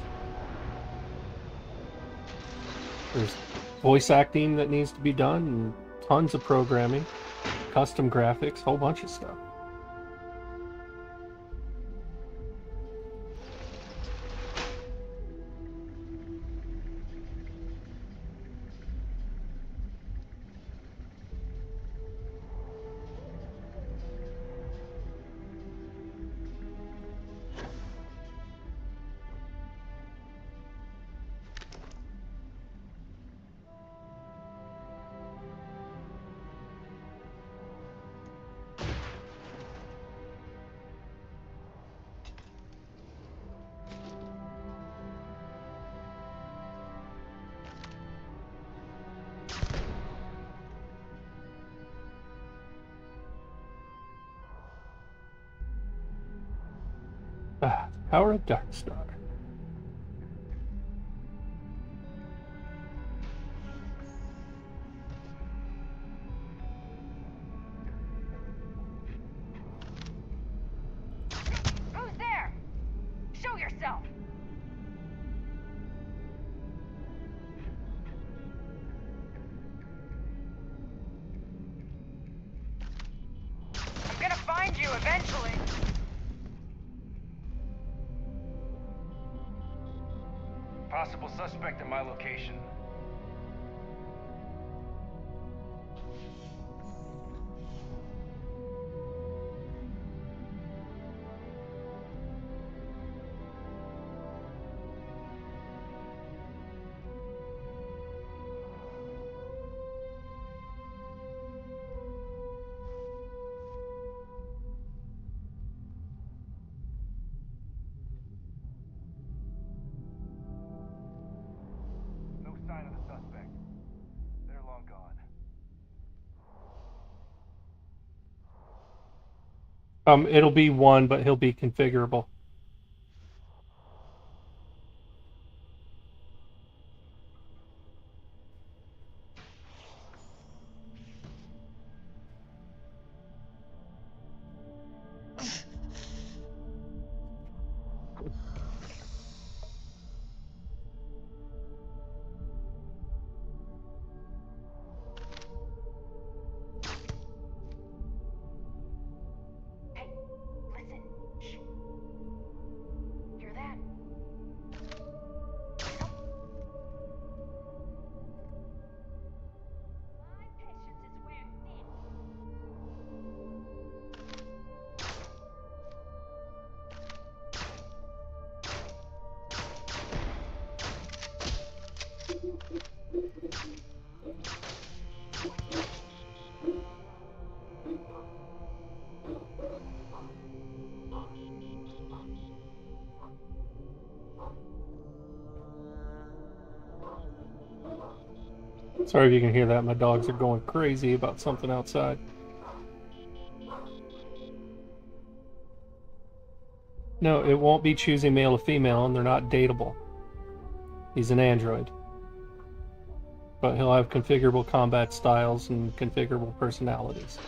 There's voice acting that needs to be done, and tons of programming, custom graphics, whole bunch of stuff. Power of DarkStar. Who's there? Show yourself! I'm gonna find you eventually. Possible suspect in my location. No sign of the suspect. They're long gone. It'll be one, but he'll be configurable. Sorry if you can hear that. My dogs are going crazy about something outside. No, it won't be choosing male or female, and they're not dateable. He's an android. But he'll have configurable combat styles and configurable personalities.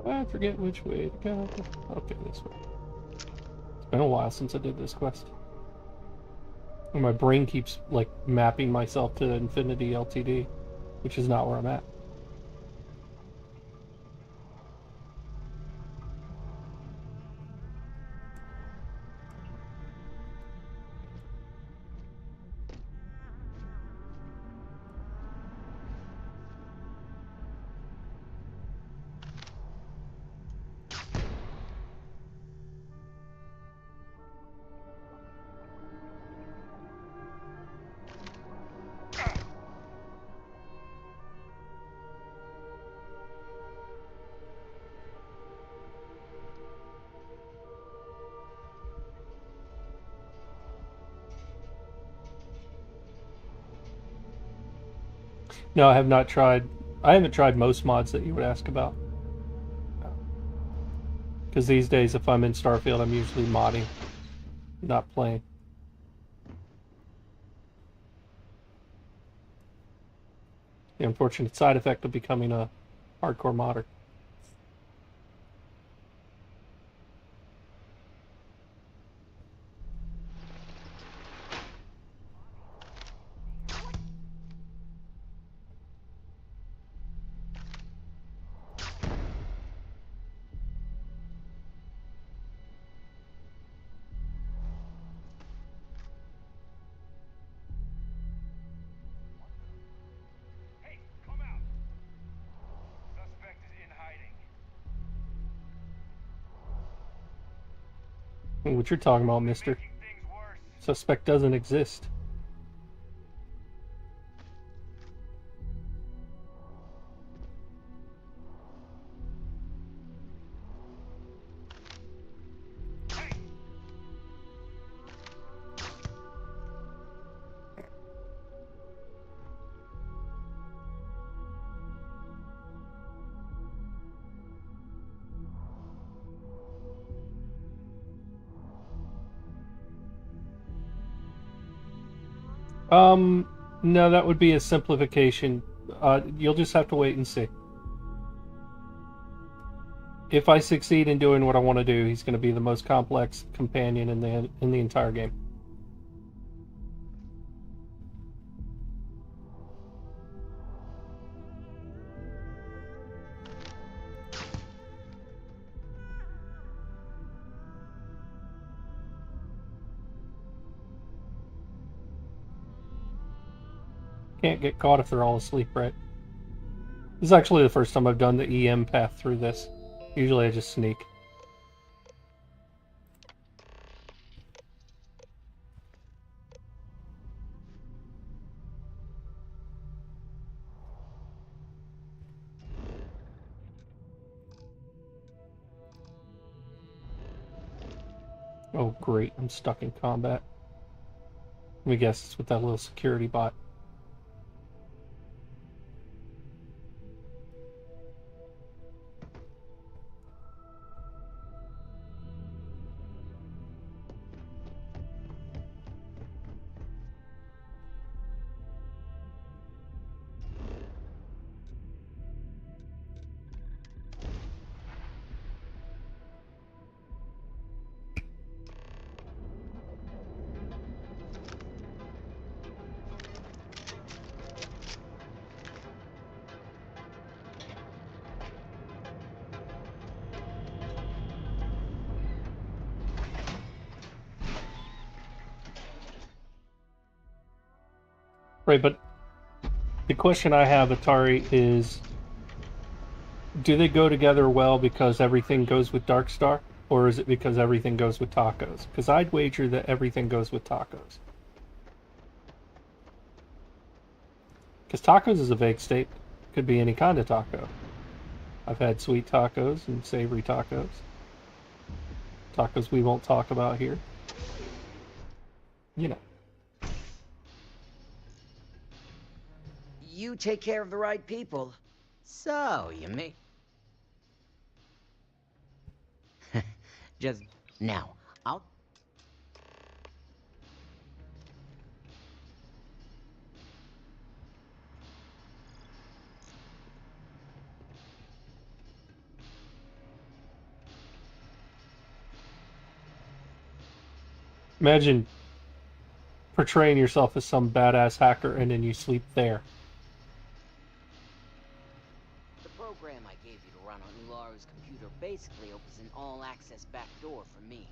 I forget which way to go. Okay, this way. It's been a while since I did this quest. And my brain keeps, like, mapping myself to Infinity LTD, which is not where I'm at. No, I have not tried. I haven't tried most mods that you would ask about. Because these days, if I'm in Starfield, I'm usually modding, not playing. The unfortunate side effect of becoming a hardcore modder. What you're talking about, mister? Suspect doesn't exist. No, that would be a simplification. You'll just have to wait and see. If I succeed in doing what I want to do, he's going to be the most complex companion in the entire game. Can't get caught if they're all asleep, right? This is actually the first time I've done the EM path through this. Usually I just sneak. Oh great, I'm stuck in combat. Let me guess, it's with that little security bot. Right, but the question I have, Atari, is do they go together well because everything goes with DarkStar? Or is it because everything goes with tacos? Because I'd wager that everything goes with tacos. Because tacos is a vague statement. Could be any kind of taco. I've had sweet tacos and savory tacos. Tacos we won't talk about here. You know. You take care of the right people. So, you may... Just... Now, I'll... Imagine portraying yourself as some badass hacker and then you sleep there. The program I gave you to run on Ularu's computer basically opens an all-access backdoor for me.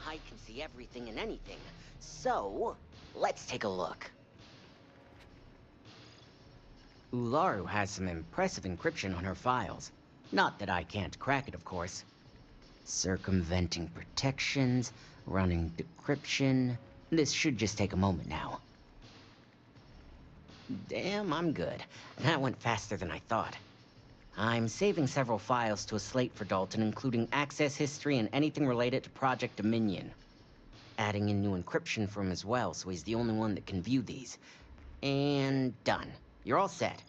I can see everything and anything. So, let's take a look. Ularu has some impressive encryption on her files. Not that I can't crack it, of course. Circumventing protections, running decryption. This should just take a moment now. Damn, I'm good. That went faster than I thought. I'm saving several files to a slate for Dalton, including access history and anything related to Project Dominion. Adding in new encryption for him as well, so he's the only one that can view these. And done. You're all set.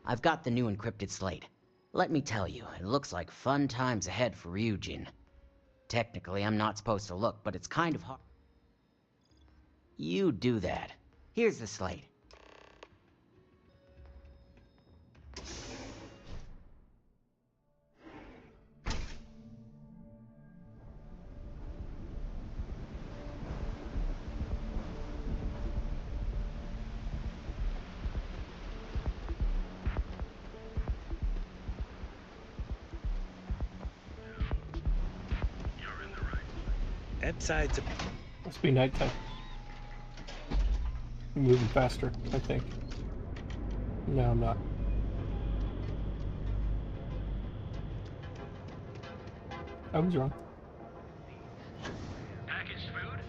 I've got the new encrypted slate. Let me tell you, it looks like fun times ahead for Ryujin. Technically, I'm not supposed to look, but it's kind of hard. You do that. Here's the slate. That side's a... Must be nighttime. I'm moving faster, I think. No, I'm not. I was wrong. Packaged food?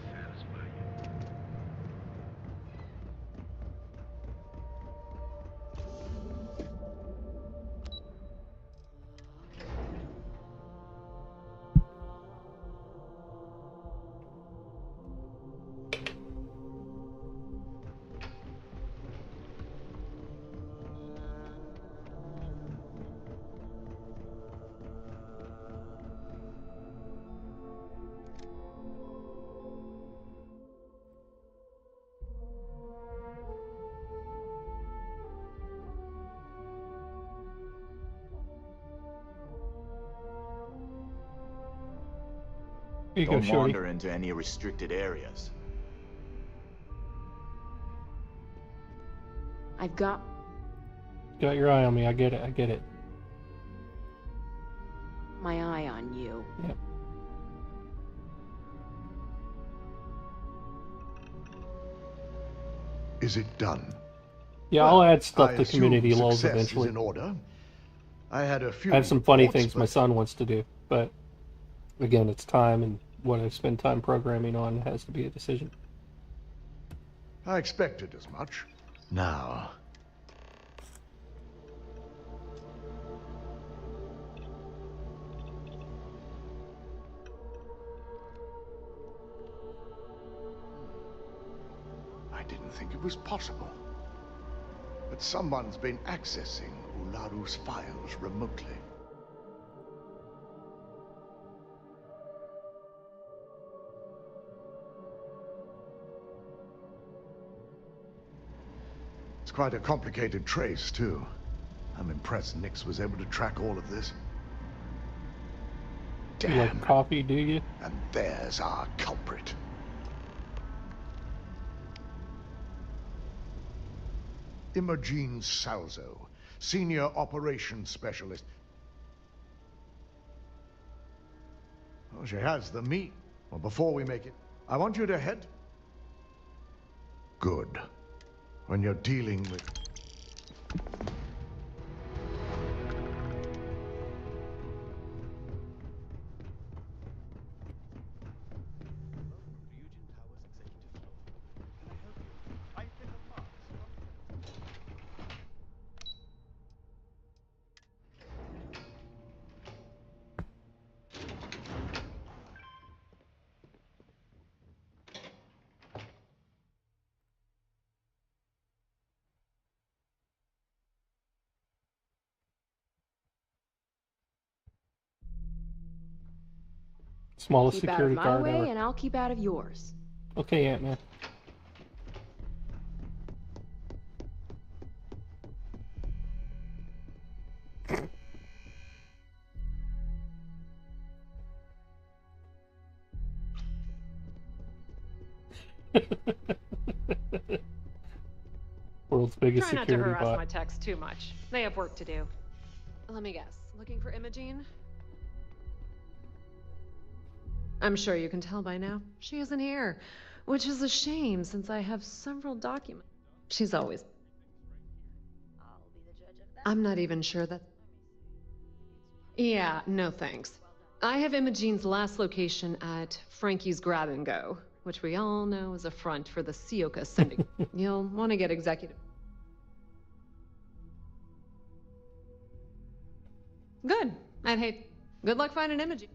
Don't wander into any restricted areas. I've got... Got your eye on me, I get it, I get it. my eye on you. Yep. Is it done? Yeah, I'll add stuff I to community assume lulls success is eventually. in order. I had a few I have some funny thoughts, things my but son wants to do, but again, it's time, and what I spend time programming on has to be a decision. I expected as much. Now, I didn't think it was possible. But someone's been accessing Ularu's files remotely. It's quite a complicated trace, too. I'm impressed Nix was able to track all of this. You like Damn. coffee, do you? And there's our culprit. Ryujin Salzo, Senior Operations Specialist. Oh, she has the meat. Well, before we make it, I want you to head. Good. When you're dealing with... Smallest Keep out of security my guard way, ever. and I'll keep out of yours. Okay, Ant-Man. World's biggest Try not to security harass bot. my techs too much. They have work to do. Let me guess. Looking for Imogene? I'm sure you can tell by now. She isn't here. Which is a shame, since I have several documents. She's always... I'm not even sure that... Yeah, no thanks. I have Imogene's last location at Frankie's Grab and Go, which we all know is a front for the Sioka Syndicate. You'll want to get executive... Good. I'd hate... Good luck finding Imogene.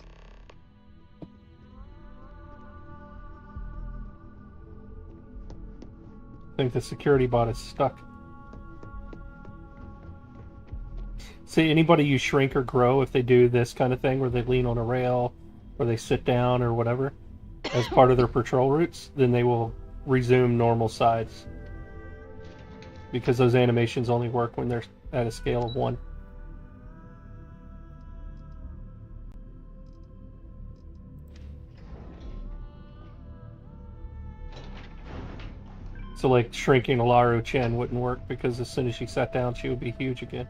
I think the security bot is stuck. See, anybody you shrink or grow, if they do this kind of thing where they lean on a rail or they sit down or whatever as part of their patrol routes, then they will resume normal size. Because those animations only work when they're at a scale of 1. So like shrinking Alaru Chen wouldn't work because as soon as she sat down she would be huge again.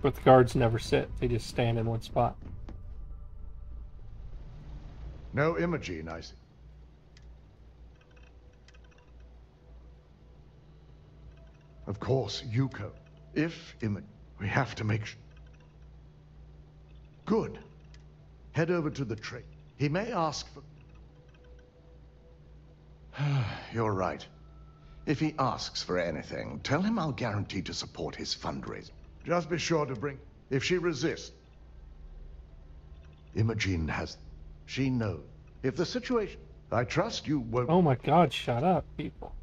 But the guards never sit, they just stand in one spot. No Imogene, I see. Of course, Yuko. If Imogene... We have to make sure... Good. Head over to the trade. He may ask for... You're right. If he asks for anything, tell him I'll guarantee to support his fundraiser. Just be sure to bring... If she resists... Imogene has... She knows. If the situation... I trust you won't... Oh my god, shut up, people.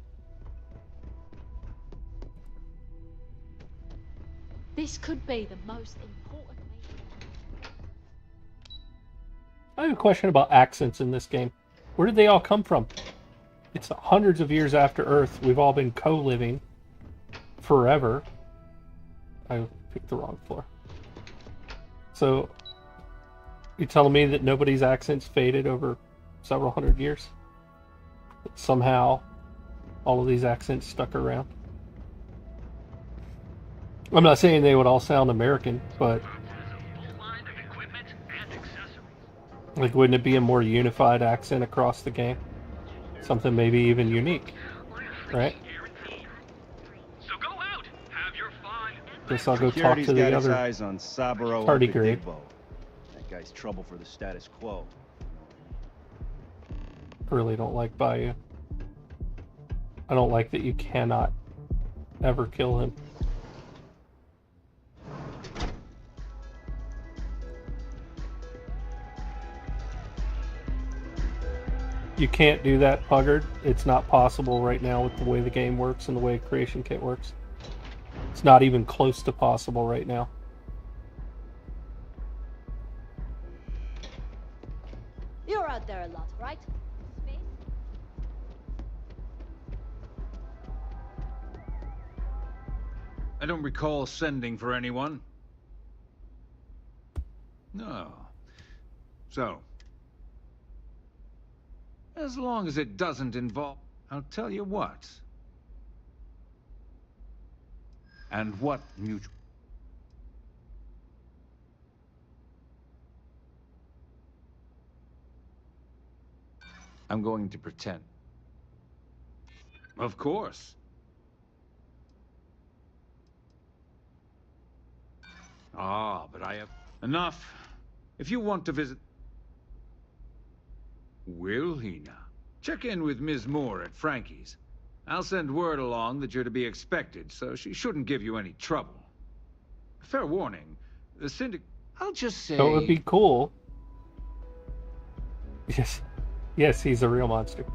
This could be the most important meeting. I have a question about accents in this game. Where did they all come from? It's hundreds of years after Earth. We've all been co-living forever. I picked the wrong floor. So, you're telling me that nobody's accents faded over several hundred years? Somehow, all of these accents stuck around? I'm not saying they would all sound American, but... Like, wouldn't it be a more unified accent across the game? Something maybe even unique, right? So go out, have your fun. Guess I'll go talk to the other eyes on Saburo tardigrade. That guy's trouble for the status quo. I really don't like Bayou. I don't like that you cannot ever kill him. You can't do that, Puggard. It's not possible right now with the way the game works and the way Creation Kit works. It's not even close to possible right now. You're out there a lot, right? Space? I don't recall sending for anyone. No. So, as long as it doesn't involve... I'll tell you what. And what mutual... I'm going to pretend. Of course. Ah, but I have... Enough. If you want to visit... Wilhelmina. Check in with Ms. Moore at Frankie's. I'll send word along that you're to be expected, so she shouldn't give you any trouble. Fair warning, the syndicate... I'll just say... So it would be cool. Yes. Yes, he's a real monster.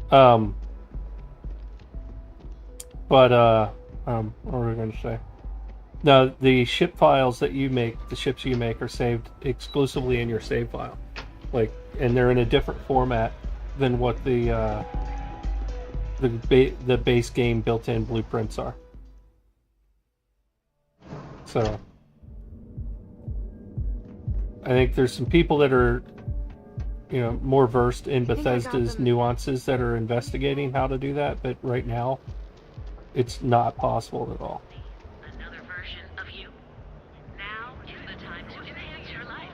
What were we going to say? No, the ship files that you make, the ships you make, are saved exclusively in your save file. Like, and they're in a different format than what the base game built-in blueprints are. So, I think there's some people that are, you know, more versed in Bethesda's nuances that are investigating how to do that, but right now, it's not possible at all. Another version of you. Now is the time to enhance your life.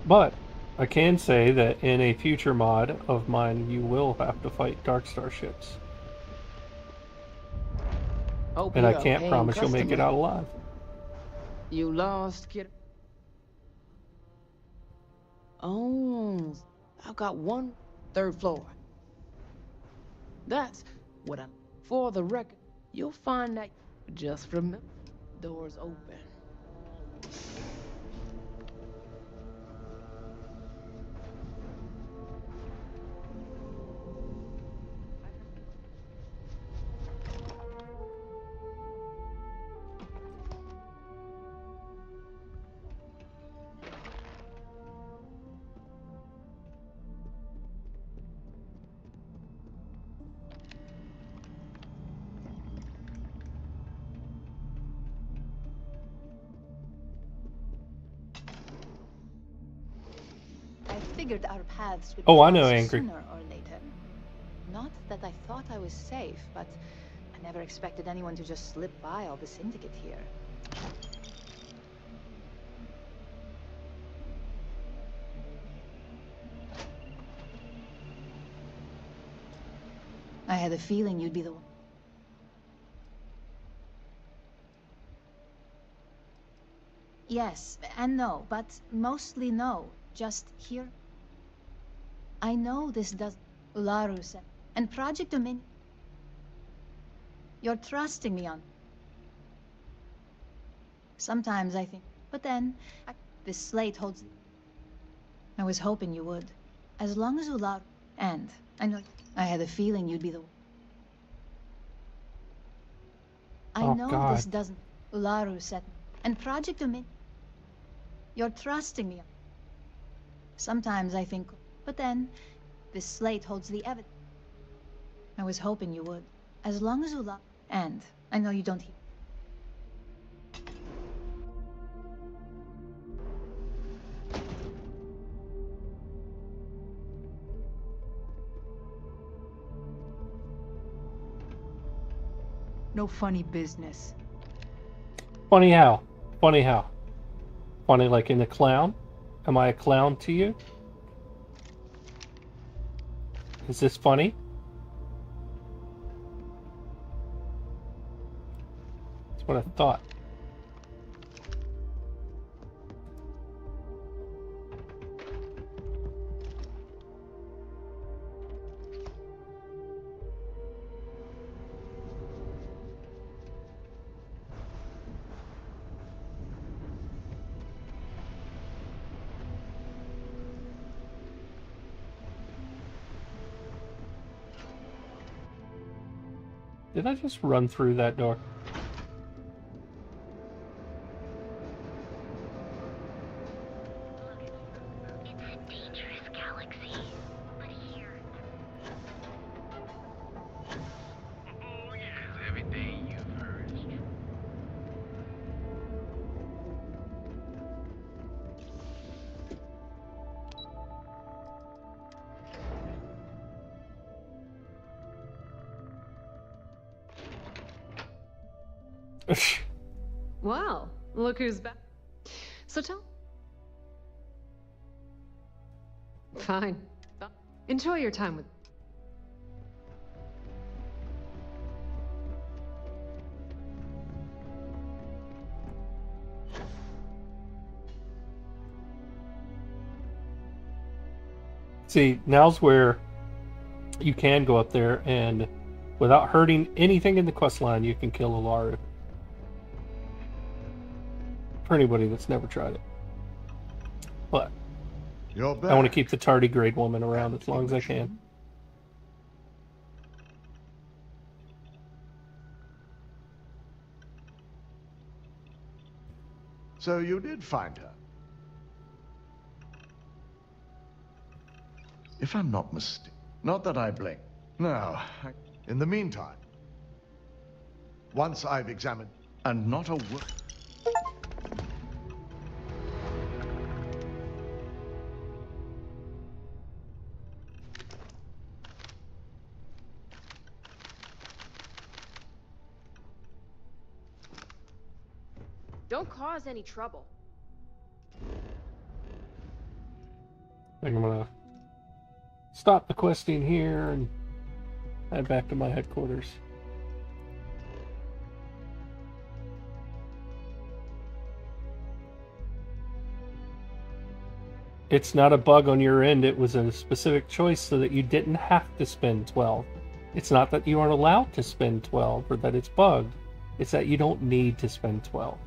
But I can say that in a future mod of mine, you will have to fight DarkStar ships. And I can't promise you'll make it out alive. You lost, kid. Oh, I've got one third floor. That's what I'm... For the record, you'll find that... Just remember, doors open. I figured our paths would Oh, I know, cross Angry. sooner or later. Not that I thought I was safe, but I never expected anyone to just slip by all the syndicate here. I had a feeling you'd be the one. Yes, and no, but mostly no. Just here. I know this does... Ularu said. And Project Dominion... You're trusting me on... Sometimes I think... But then... This slate holds... I was hoping you would. As long as Ularu... And... I know... I had a feeling you'd be the... I know God. this doesn't... Ularu said... And Project Dominion... You're trusting me on... Sometimes I think... But then... This slate holds the evidence. I was hoping you would. As long as Ularu... And... I know you don't hear... No funny business. Funny how? Funny how? Funny like in a clown? Am I a clown to you? Is this funny? That's what I thought. Did I just run through that door? Well, look who's back. So Fine. Enjoy your time with... See, now's where you can go up there and, without hurting anything in the quest line, you can kill Alaru. For anybody that's never tried it. But I want to keep the tardigrade woman around as long as I can. So you did find her? If I'm not mistaken. Not that I blink. No. In the meantime, once I've examined, and not a word. Don't cause any trouble. I think I'm gonna stop the questing here and head back to my headquarters. It's not a bug on your end, it was a specific choice so that you didn't have to spend 12. It's not that you aren't allowed to spend 12 or that it's bugged, it's that you don't need to spend 12.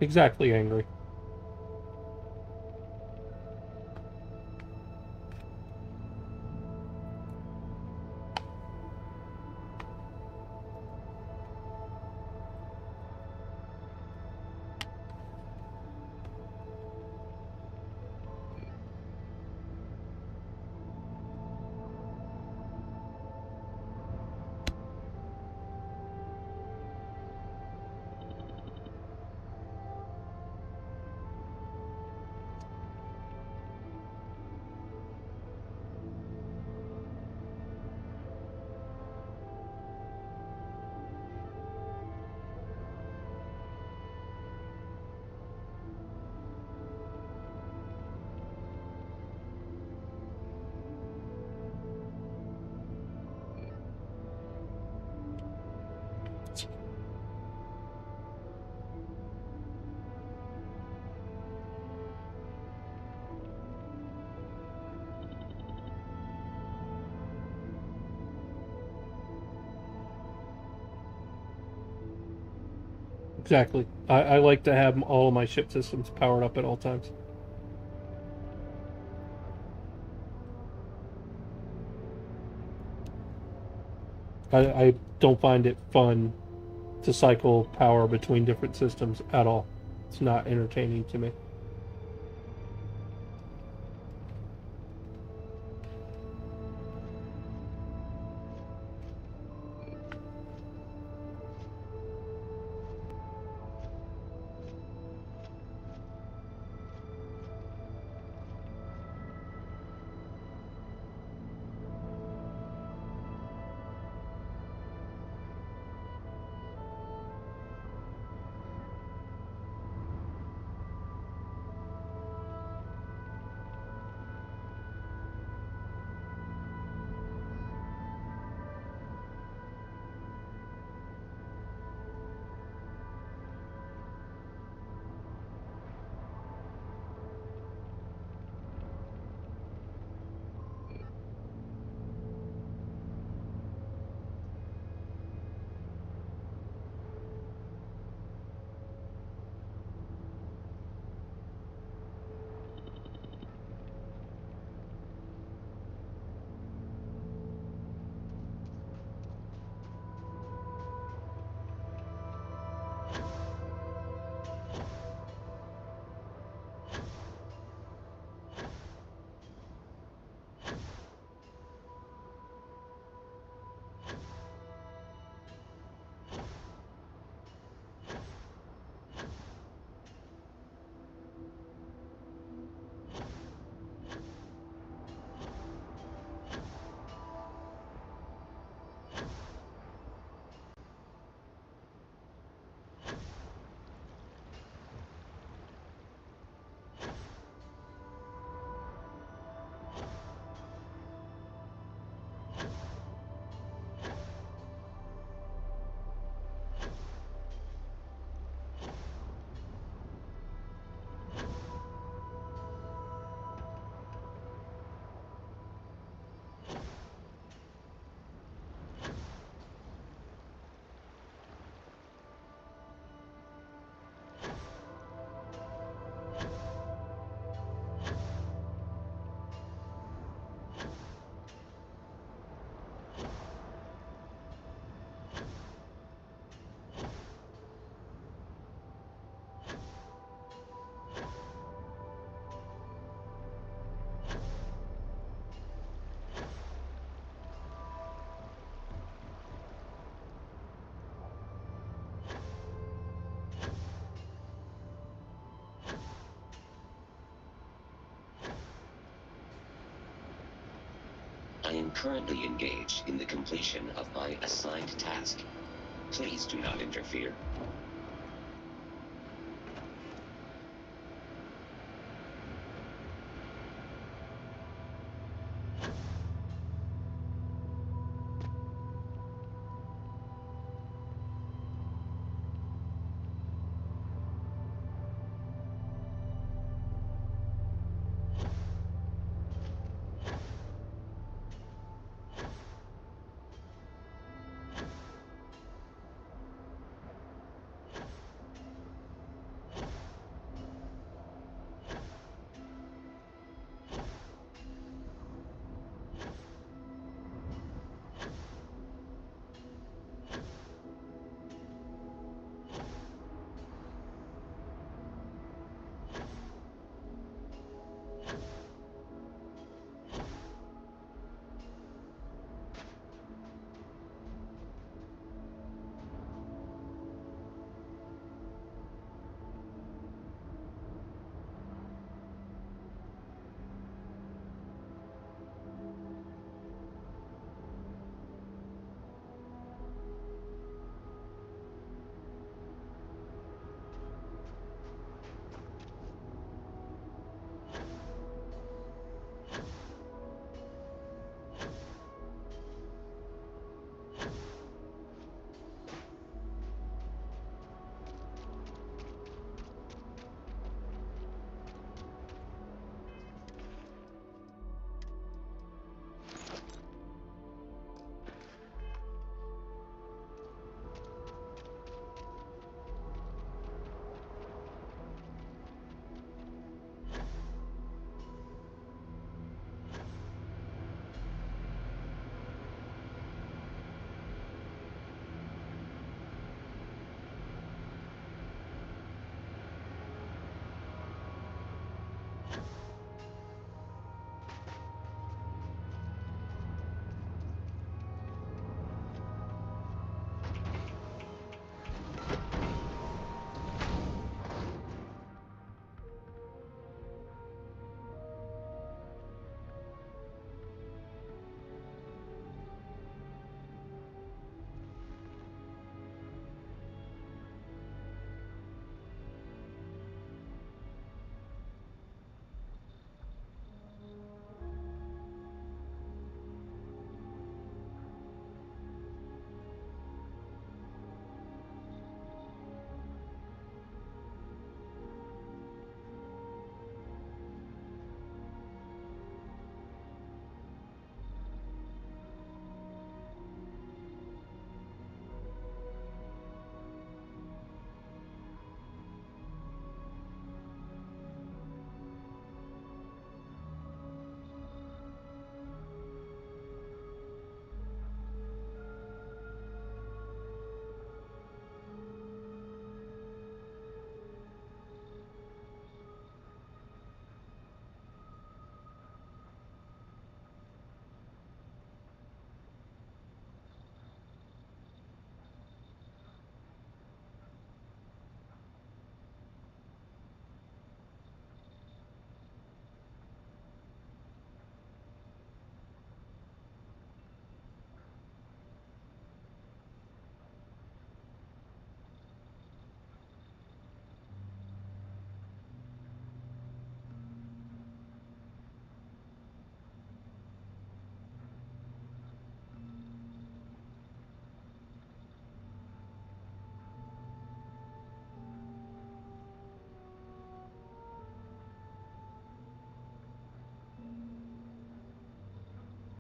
Exactly, Angry. Exactly. I like to have all of my ship systems powered up at all times. I don't find it fun to cycle power between different systems at all. It's not entertaining to me. currently engaged in the completion of my assigned task. Please do not interfere.